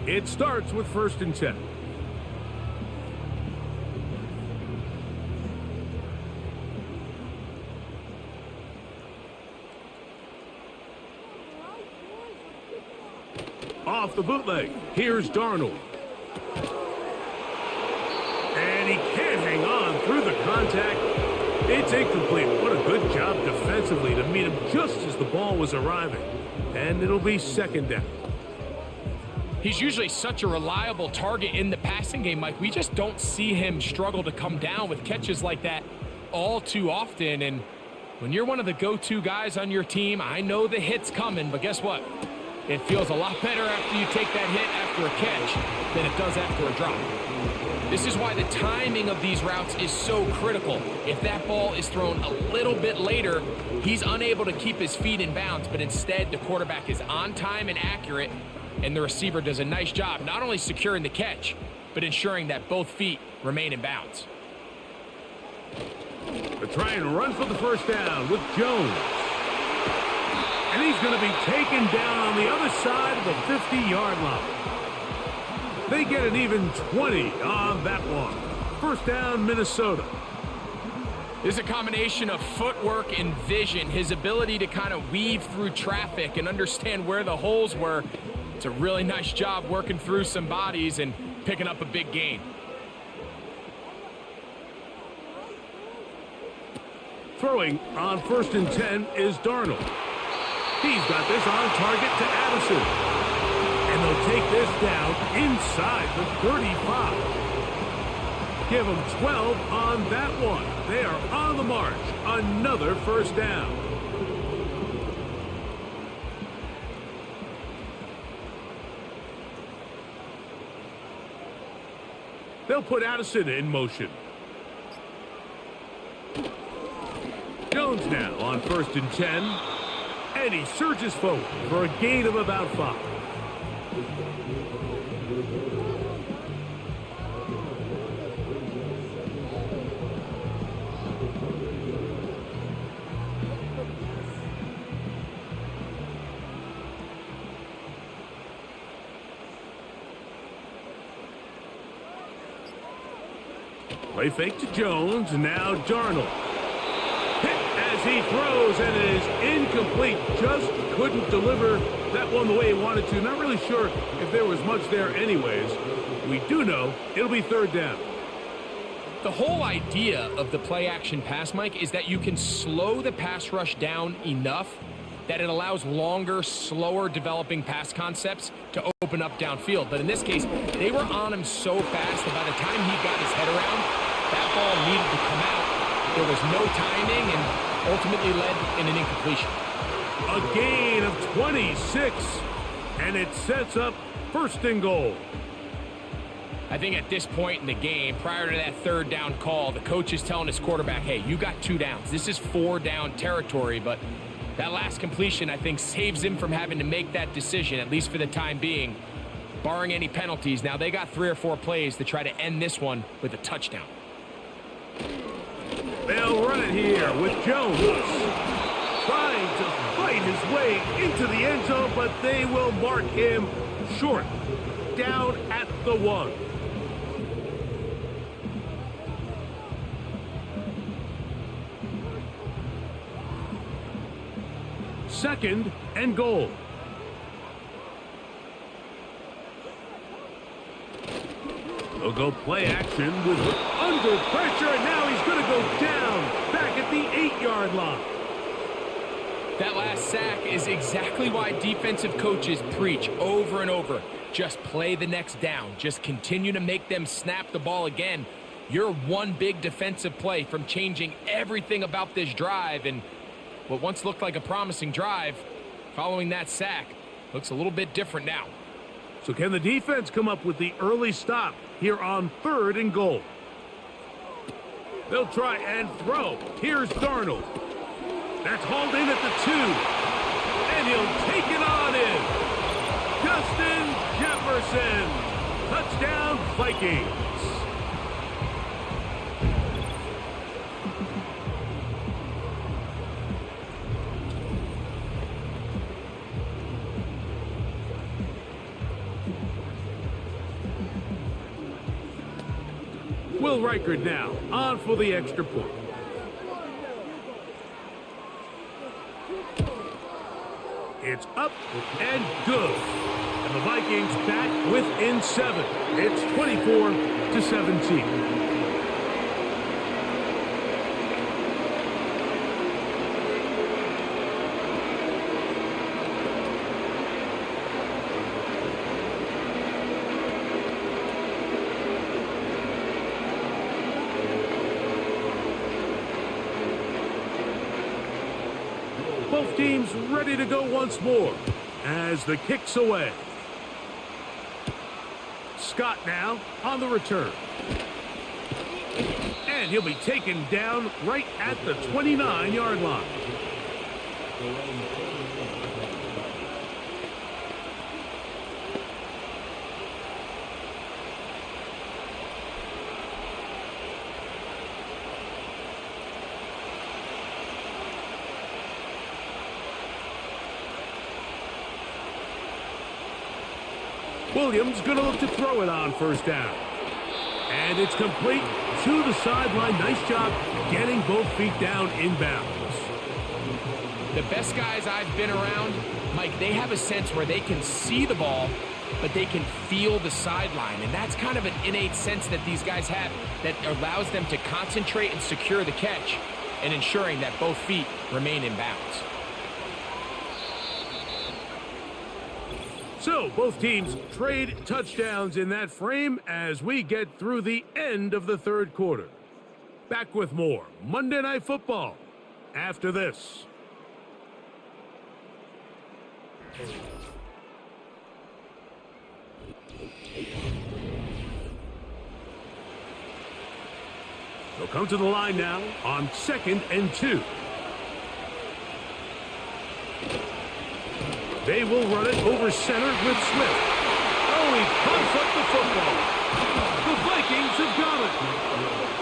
It starts with 1st and 10. Off the bootleg, here's Darnold. And he can't hang on through the contact. It's incomplete. What a good job defensively to meet him just as the ball was arriving. And it'll be 2nd down. He's usually such a reliable target in the passing game, Mike. We just don't see him struggle to come down with catches like that all too often. And when you're one of the go-to guys on your team, I know the hit's coming, but guess what? It feels a lot better after you take that hit after a catch than it does after a drop. This is why the timing of these routes is so critical. If that ball is thrown a little bit later, he's unable to keep his feet in bounds, but instead the quarterback is on time and accurate, and the receiver does a nice job not only securing the catch, but ensuring that both feet remain in bounds. They try and run for the 1st down with Jones. And he's going to be taken down on the other side of the 50-yard line. They get an even 20 on that one. 1st down, Minnesota. There's a combination of footwork and vision, his ability to kind of weave through traffic and understand where the holes were. It's a really nice job working through some bodies and picking up a big gain. Throwing on 1st and 10 is Darnold. He's got this on target to Addison. And they'll take this down inside the 35. Give them 12 on that one. They are on the march. Another 1st down. They'll put Addison in motion. Jones now on 1st and 10. And he surges forward for a gain of about 5. Play fake to Jones, and now Darnold. He throws, and it is incomplete. Just couldn't deliver that one the way he wanted to. Not really sure if there was much there anyways. We do know it'll be 3rd down. The whole idea of the play-action pass, Mike, is that you can slow the pass rush down enough that it allows longer, slower developing pass concepts to open up downfield. But in this case, they were on him so fast that by the time he got his head around, that ball needed to come out. There was no timing and ultimately led in an incompletion. A gain of 26, and it sets up 1st and goal. I think at this point in the game, prior to that third down call, the coach is telling his quarterback, hey, you got 2 downs. This is 4 down territory, but that last completion, I think, saves him from having to make that decision, at least for the time being, barring any penalties. Now, they got 3 or 4 plays to try to end this one with a touchdown. They'll run it here with Jones. Trying to fight his way into the end zone, but they will mark him short. Down at the 1. Second and goal. They'll go play action with under pressure, and now he's going to go down back at the 8-yard line. That last sack is exactly why defensive coaches preach over and over. Just play the next down. Just continue to make them snap the ball again. You're one big defensive play from changing everything about this drive, and what once looked like a promising drive, following that sack, looks a little bit different now. So can the defense come up with the early stop here on 3rd and goal? They'll try and throw. Here's Darnold. That's hauled in at the 2. And he'll take it on in. Justin Jefferson. Touchdown, Vikings. Will Reichard now on for the extra point. It's up and good. And the Vikings back within 7. It's 24-17. Both teams ready to go once more as the kick's away. Scott now on the return. And he'll be taken down right at the 29-yard line. Williams going to look to throw it on 1st down. And it's complete to the sideline. Nice job getting both feet down inbounds. The best guys I've been around, Mike, they have a sense where they can see the ball, but they can feel the sideline. And that's kind of an innate sense that these guys have that allows them to concentrate and secure the catch and ensuring that both feet remain in bounds. So both teams trade touchdowns in that frame as we get through the end of the 3rd quarter. Back with more Monday Night Football after this. They'll come to the line now on 2nd and 2. They will run it over center with Swift. Oh, he pumps up the football. The Vikings have got it.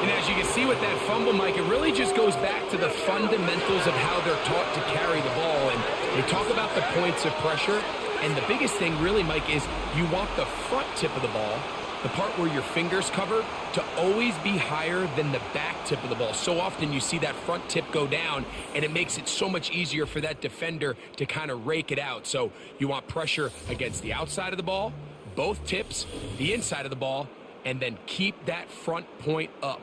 And as you can see with that fumble, Mike, it really just goes back to the fundamentals of how they're taught to carry the ball. And they talk about the points of pressure. And the biggest thing really, Mike, is you want the front tip of the ball, the part where your fingers cover, to always be higher than the back tip of the ball. So often you see that front tip go down, and it makes it so much easier for that defender to kind of rake it out. So you want pressure against the outside of the ball, both tips, the inside of the ball, and then keep that front point up.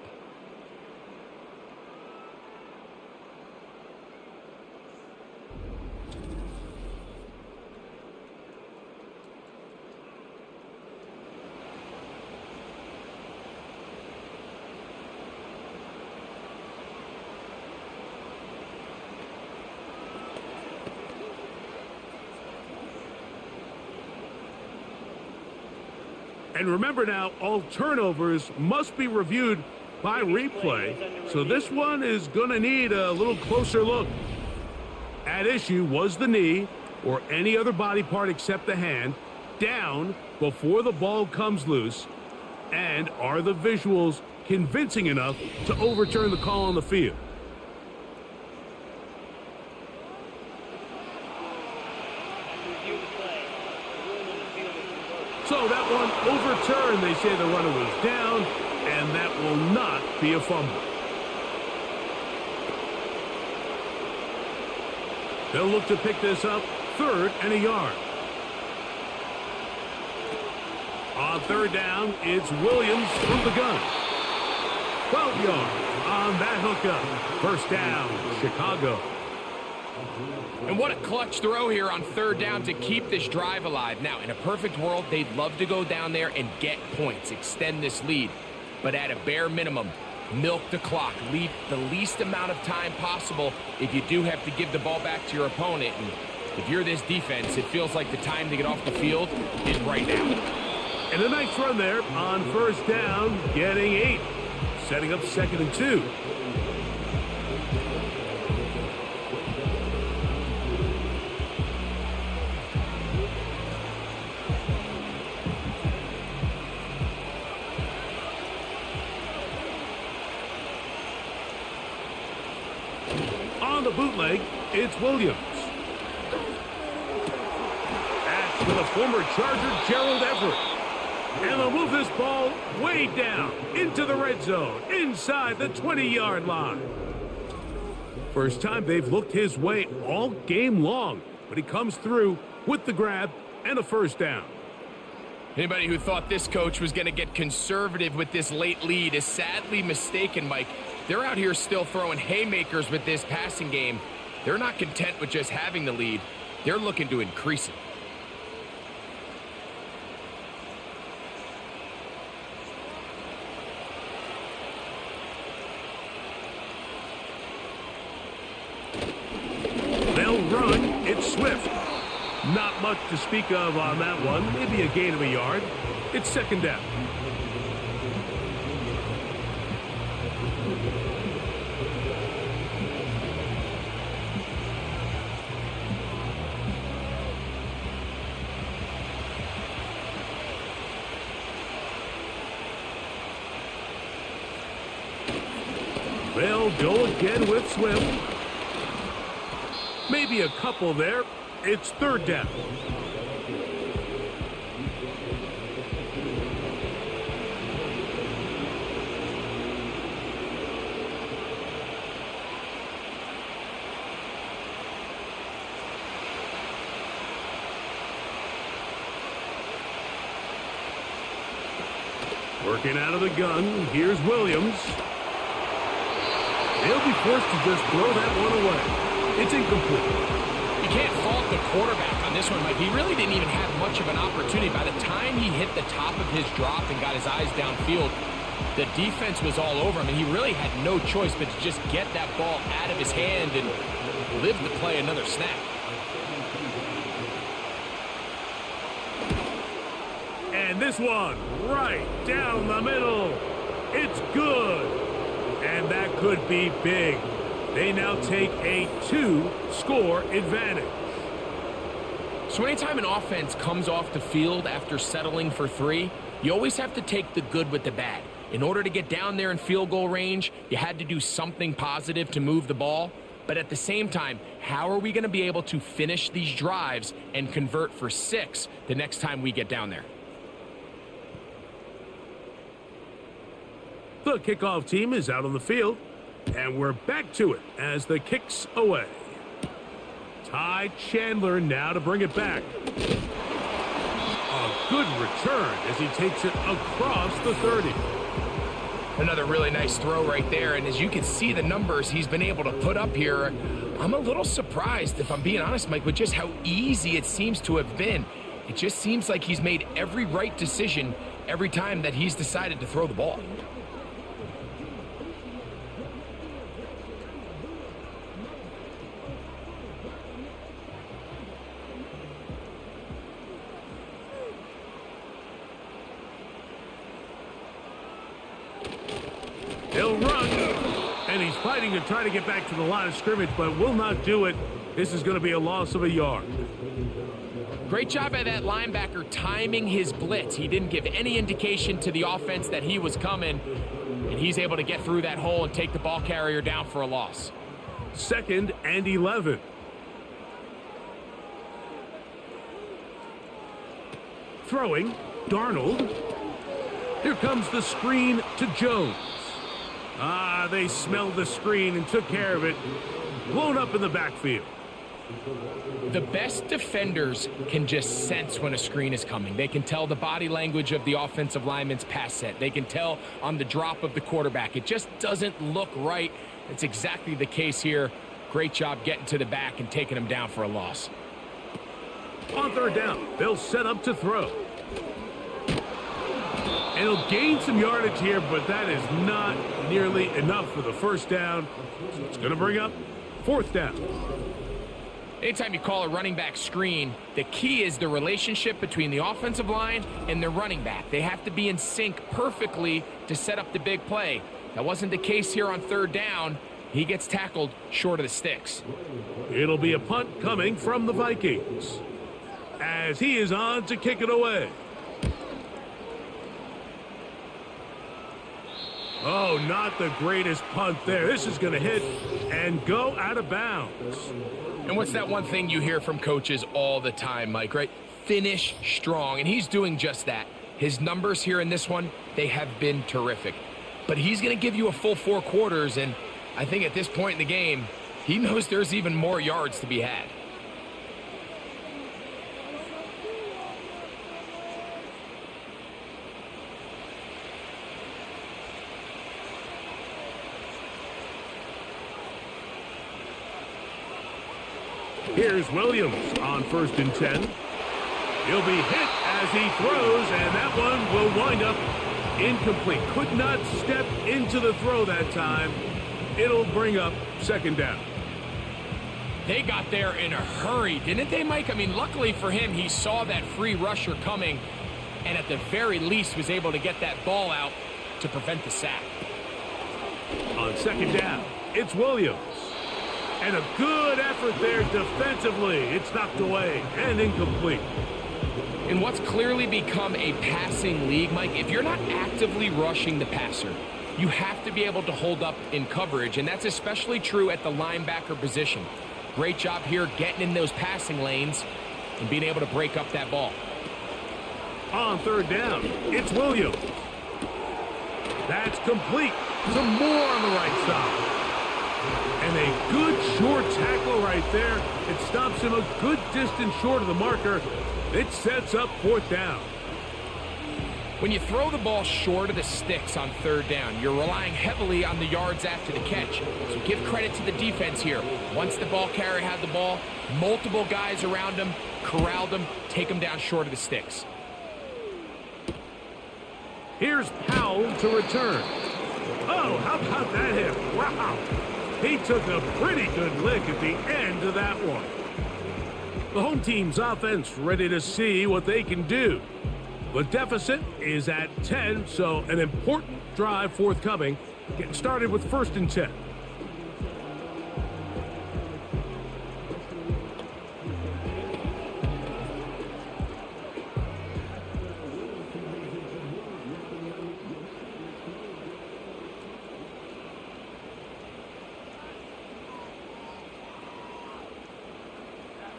And remember now, all turnovers must be reviewed by replay, so this one is going to need a little closer look. At issue was the knee, or any other body part except the hand, down before the ball comes loose, and are the visuals convincing enough to overturn the call on the field? So that one overturned. They say the runner was down, and that will not be a fumble. They'll look to pick this up, 3rd and a yard. On 3rd down, it's Williams from the gun. 12 yards on that hookup. 1st down, Chicago. And what a clutch throw here on 3rd down to keep this drive alive. Now, in a perfect world, they'd love to go down there and get points, extend this lead. But at a bare minimum, milk the clock, leave the least amount of time possible if you do have to give the ball back to your opponent. And if you're this defense, it feels like the time to get off the field is right now. And a nice run there on 1st down, getting 8. Setting up 2nd and 2. On the bootleg, it's Williams. That's for the former Charger, Gerald Everett. And they'll move this ball way down into the red zone, inside the 20-yard line. First time they've looked his way all game long, but he comes through with the grab and a 1st down. Anybody who thought this coach was going to get conservative with this late lead is sadly mistaken, Mike. They're out here still throwing haymakers with this passing game. They're not content with just having the lead. They're looking to increase it. They'll run. It's Swift. Not much to speak of on that one. Maybe a gain of a yard. It's 2nd down. They'll go again with Swift. Maybe a couple there. It's 3rd down. Working out of the gun, here's Williams. They'll be forced to just throw that one away. It's incomplete. You can't fault the quarterback on this one, Mike. He really didn't even have much of an opportunity. By the time he hit the top of his drop and got his eyes downfield, the defense was all over him, and he really had no choice but to just get that ball out of his hand and live to play another snap. And this one, right down the middle. It's good. And that could be big. They now take a 2-score advantage. So anytime an offense comes off the field after settling for 3, you always have to take the good with the bad. In order to get down there in field goal range, you had to do something positive to move the ball. But at the same time, how are we going to be able to finish these drives and convert for 6 the next time we get down there? The kickoff team is out on the field, and we're back to it as the kick's away. Ty Chandler now to bring it back. A good return as he takes it across the 30. Another really nice throw right there, and as you can see the numbers he's been able to put up here, I'm a little surprised, if I'm being honest, Mike, with just how easy it seems to have been. It just seems like he's made every right decision every time that he's decided to throw the ball. He'll run. And he's fighting to try to get back to the line of scrimmage, but will not do it. This is going to be a loss of a yard. Great job by that linebacker timing his blitz. He didn't give any indication to the offense that he was coming, and he's able to get through that hole and take the ball carrier down for a loss. 2nd and 11. Throwing, Darnold. Here comes the screen to Jones. They smelled the screen and took care of it. Blown up in the backfield. The best defenders can just sense when a screen is coming. They can tell the body language of the offensive lineman's pass set. They can tell on the drop of the quarterback. It just doesn't look right. It's exactly the case here. Great job getting to the back and taking him down for a loss. On 3rd down, they'll set up to throw. And he'll gain some yardage here, but that is not nearly enough for the 1st down. So it's going to bring up 4th down. Anytime you call a running back screen, the key is the relationship between the offensive line and the running back. They have to be in sync perfectly to set up the big play. That wasn't the case here on 3rd down. He gets tackled short of the sticks. It'll be a punt coming from the Vikings as he is on to kick it away. Oh, not the greatest punt there. This is going to hit and go out of bounds. And what's that one thing you hear from coaches all the time, Mike, right? Finish strong, and he's doing just that. His numbers here in this one, they have been terrific. But he's going to give you a full 4 quarters, and I think at this point in the game, he knows there's even more yards to be had. Here's Williams on 1st and 10. He'll be hit as he throws, and that one will wind up incomplete. Could not step into the throw that time. It'll bring up 2nd down. They got there in a hurry, didn't they, Mike? I mean, luckily for him, he saw that free rusher coming, and at the very least was able to get that ball out to prevent the sack. On 2nd down, it's Williams. And a good effort there defensively. It's knocked away and incomplete. In what's clearly become a passing league, Mike, if you're not actively rushing the passer, you have to be able to hold up in coverage, and that's especially true at the linebacker position. Great job here getting in those passing lanes and being able to break up that ball. On 3rd down, it's Williams. That's complete. Some more on the right side. And a good short tackle right there. It stops him a good distance short of the marker. It sets up 4th down. When you throw the ball short of the sticks on 3rd down, you're relying heavily on the yards after the catch. So give credit to the defense here. Once the ball carrier had the ball, multiple guys around him, corralled him, take him down short of the sticks. Here's Powell to return. Oh, how about that hit? Wow. He took a pretty good lick at the end of that one. The home team's offense ready to see what they can do. The deficit is at 10, so an important drive forthcoming. Getting started with 1st and 10.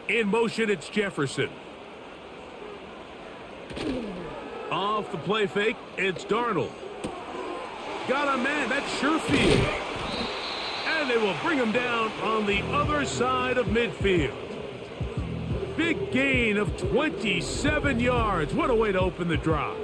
In motion, it's Jefferson. Off the play fake, it's Darnold. Got a man, that's Sherfield. And they will bring him down on the other side of midfield. Big gain of 27 yards. What a way to open the drive.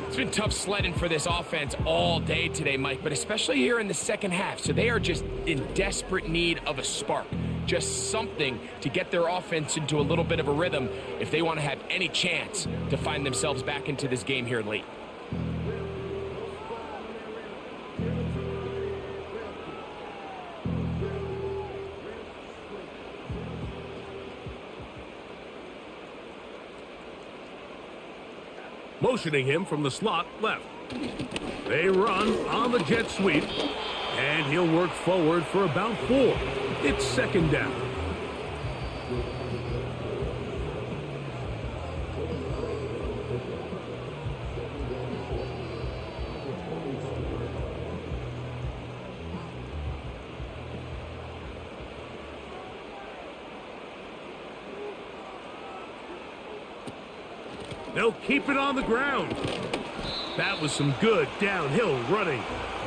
It's been tough sledding for this offense all day today, Mike, but especially here in the second half. So they are just in desperate need of a spark. Just something to get their offense into a little bit of a rhythm if they want to have any chance to find themselves back into this game here late. Motioning him from the slot left. They run on the jet sweep, and he'll work forward for about 4. It's second down. They'll keep it on the ground. That was some good downhill running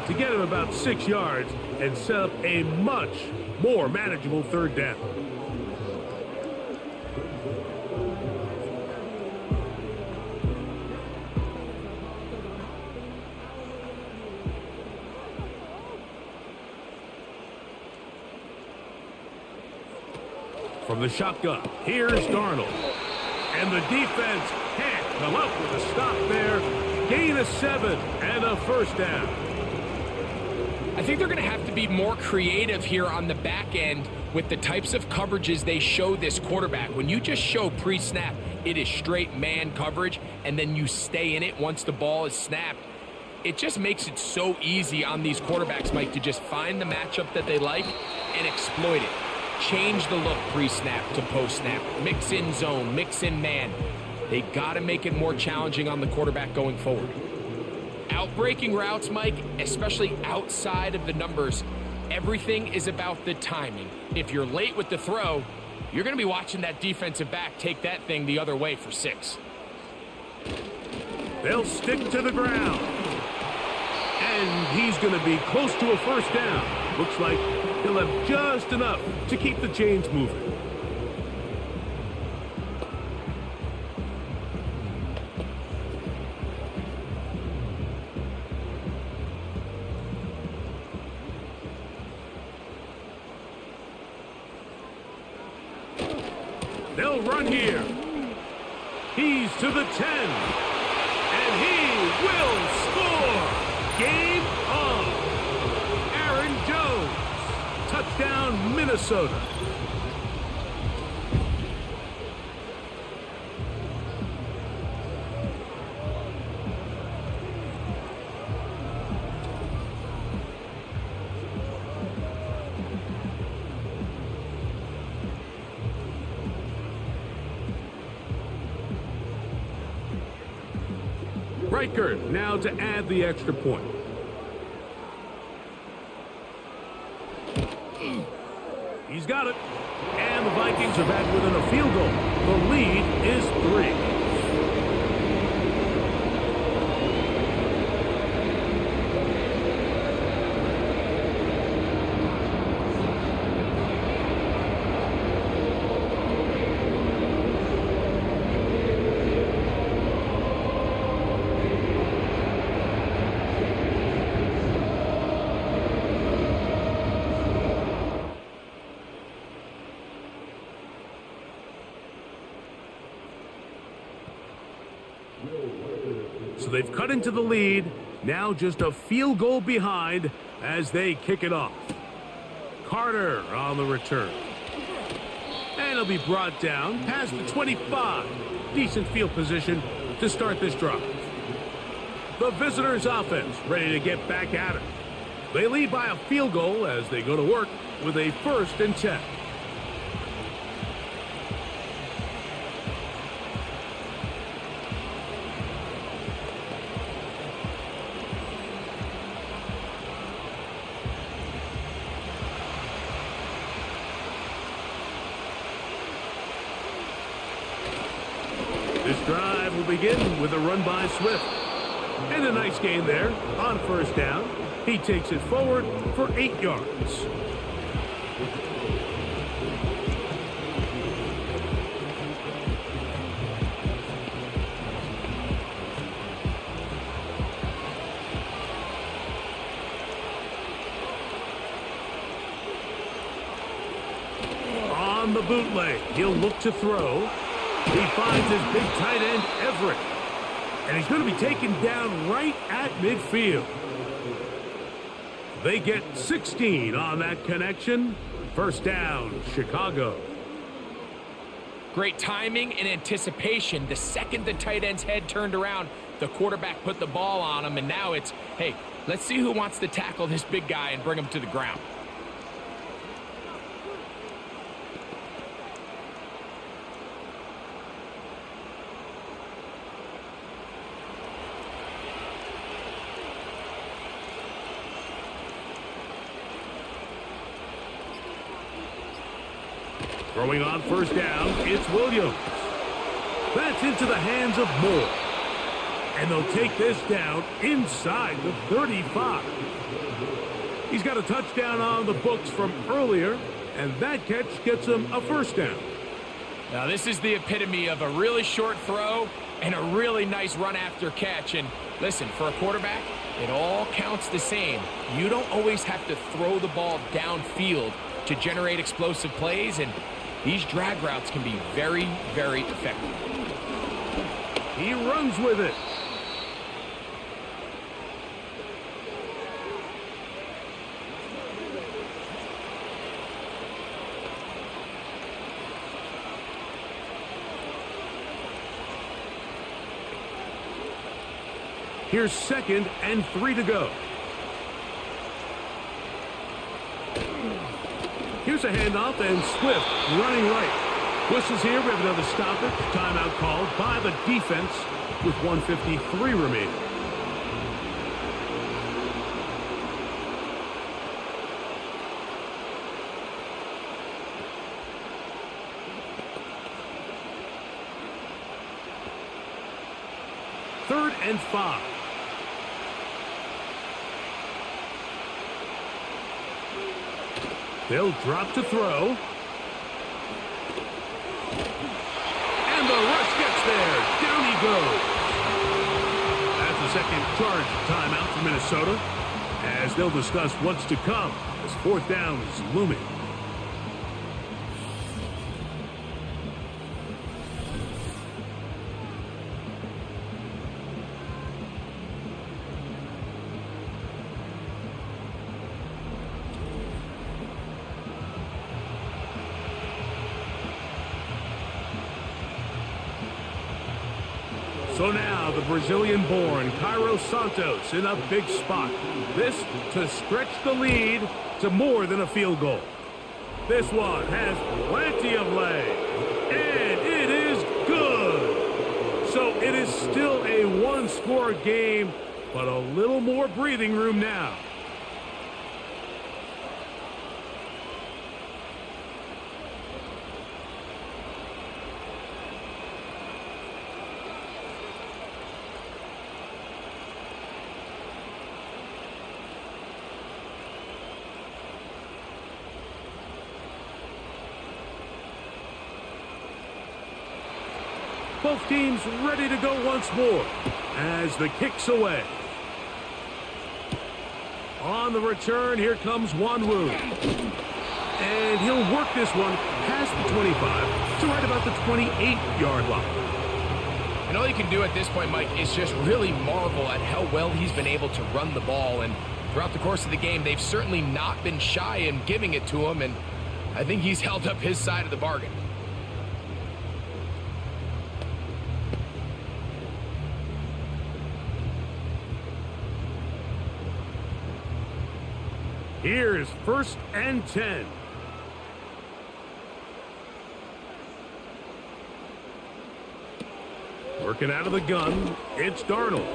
to get him about 6 yards and set up a much more manageable third down. From the shotgun, here's Darnold. And the defense can't come up with a stop there. Gain of 7 and a first down. I think they're going to have to be more creative here on the back end with the types of coverages they show this quarterback. When you just show pre-snap, it is straight man coverage, and then you stay in it once the ball is snapped. It just makes it so easy on these quarterbacks, Mike, to just find the matchup that they like and exploit it. Change the look pre-snap to post-snap. Mix in zone, mix in man. They got to make it more challenging on the quarterback going forward. Outbreaking routes, Mike, especially outside of the numbers, everything is about the timing. If you're late with the throw, you're going to be watching that defensive back take that thing the other way for 6. They'll stick to the ground. And he's going to be close to a first down. Looks like he'll have just enough to keep the chains moving. They'll run here. He's to the 10. And he will score. Game on. Aaron Jones. Touchdown, Minnesota. Riker now to add the extra point. He's got it. And the Vikings are back within a field goal. The lead is 3. So they've cut into the lead, now just a field goal behind as they kick it off. Carter on the return. And he'll be brought down past the 25. Decent field position to start this drive. The visitors' offense ready to get back at it. They lead by a field goal as they go to work with a 1st and 10. This drive will begin with a run by Swift. And a nice gain there on first down. He takes it forward for 8 yards. On the bootleg, he'll look to throw. He finds his big tight end, Everett. And he's going to be taken down right at midfield. They get 16 on that connection. First down, Chicago. Great timing and anticipation. The second the tight end's head turned around, The quarterback put the ball on him, and now it's, hey, let's see who wants to tackle this big guy and bring him to the ground. Throwing on first down, it's Williams. That's into the hands of Moore. And they'll take this down inside the 35. He's got a touchdown on the books from earlier, and that catch gets him a first down. Now, this is the epitome of a really short throw and a really nice run after catch. And listen, for a quarterback, it all counts the same. You don't always have to throw the ball downfield to generate explosive plays, and these drag routes can be very, very effective. He runs with it. Here's 2nd and 3 to go. Here's a handoff, and Swift running right. Whistles here. We have another stoppage. Timeout called by the defense with 1:53 remaining. Third and 5. They'll drop to throw. And the rush gets there. Down he goes. That's the second charge timeout for Minnesota, as they'll discuss what's to come as 4th down is looming. So now the Brazilian-born Cairo Santos in a big spot. This to stretch the lead to more than a field goal. This one has plenty of leg, and it is good. So it is still a one-score game, but a little more breathing room now. Both teams ready to go once more as the kick's away. On the return, here comes Wanwu. And he'll work this one past the 25 to right about the 28-yard line. And all you can do at this point, Mike, is just really marvel at how well he's been able to run the ball. And throughout the course of the game, they've certainly not been shy in giving it to him. And I think he's held up his side of the bargain. Here's 1st and 10. Working out of the gun, it's Darnold.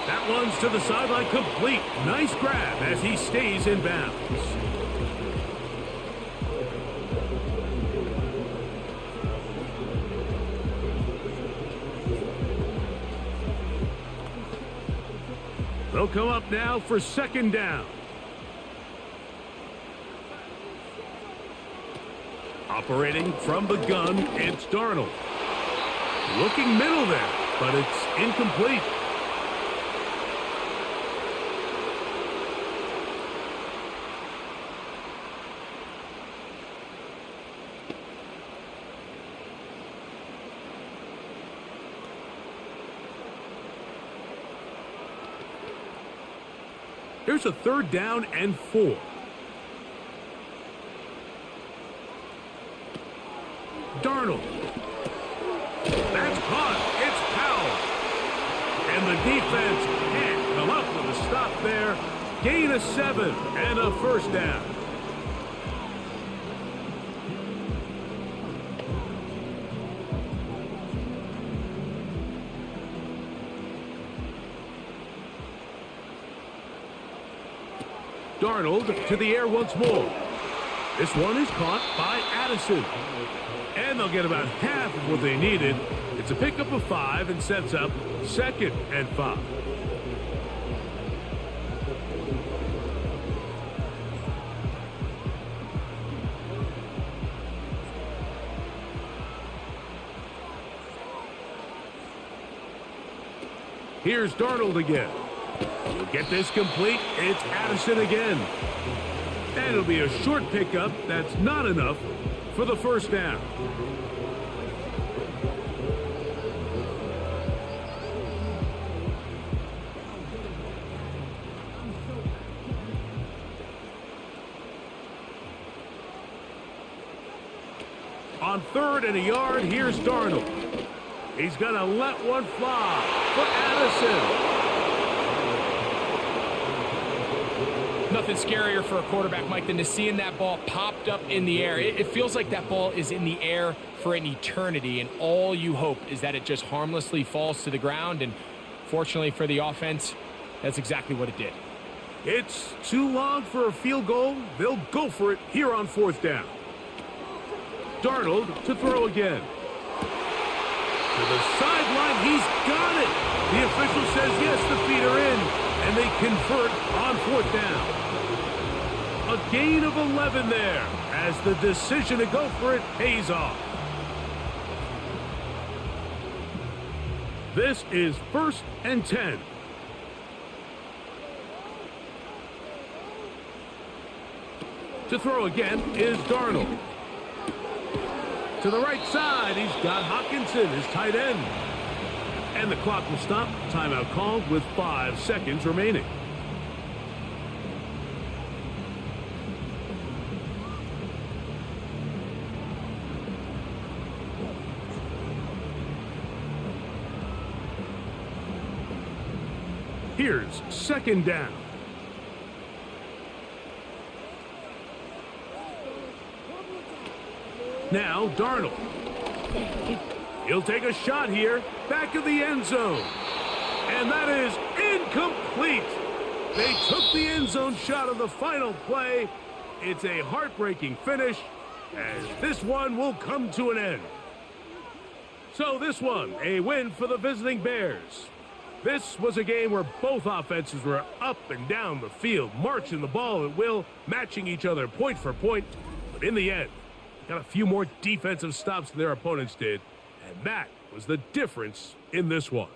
That one's to the sideline complete. Nice grab as he stays in bounds. They'll come up now for 2nd down. Operating from the gun, it's Darnold. Looking middle there, but it's incomplete. Here's a 3rd down and 4. Darnold. That's caught. It's Powell. And And the defense can't come up with a stop there. Gain of 7 and a first down. Darnold to the air once more. This one is caught by Addison. And they'll get about half of what they needed. It's a pickup of 5 and sets up 2nd and 5. Here's Darnold again. We'll get this complete. It's Addison again. And it'll be a short pickup. That's not enough for the first down. On 3rd and a yard, here's Darnold. He's going to let one fly for Addison. Nothing scarier for a quarterback, Mike, than to seeing that ball popped up in the air. It feels like that ball is in the air for an eternity, and all you hope is that it just harmlessly falls to the ground. And fortunately for the offense, that's exactly what it did. It's too long for a field goal. They'll go for it here on 4th down. Darnold to throw again. To the sideline, he's got it. The official says yes, the feet are in, and they convert on 4th down. A gain of 11 there as the decision to go for it pays off. This is 1st and 10. To throw again is Darnold. To the right side, he's got Hockenson, his tight end. And the clock will stop. Timeout called with 5 seconds remaining. Here's 2nd down. Now Darnold. He'll take a shot here, back of the end zone. And that is incomplete. They took the end zone shot of the final play. It's a heartbreaking finish, as this one will come to an end. So this one, a win for the visiting Bears. This was a game where both offenses were up and down the field, marching the ball at will, matching each other point for point. But in the end, got a few more defensive stops than their opponents did, and that was the difference in this one.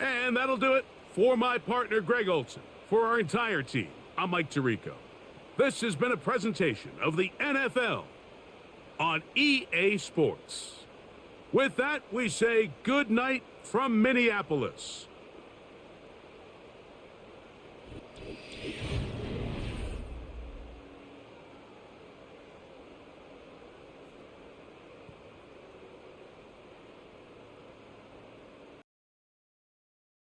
And that'll do it for my partner, Greg Olson. For our entire team, I'm Mike Tirico. This has been a presentation of the NFL on EA Sports. With that, we say good night from Minneapolis.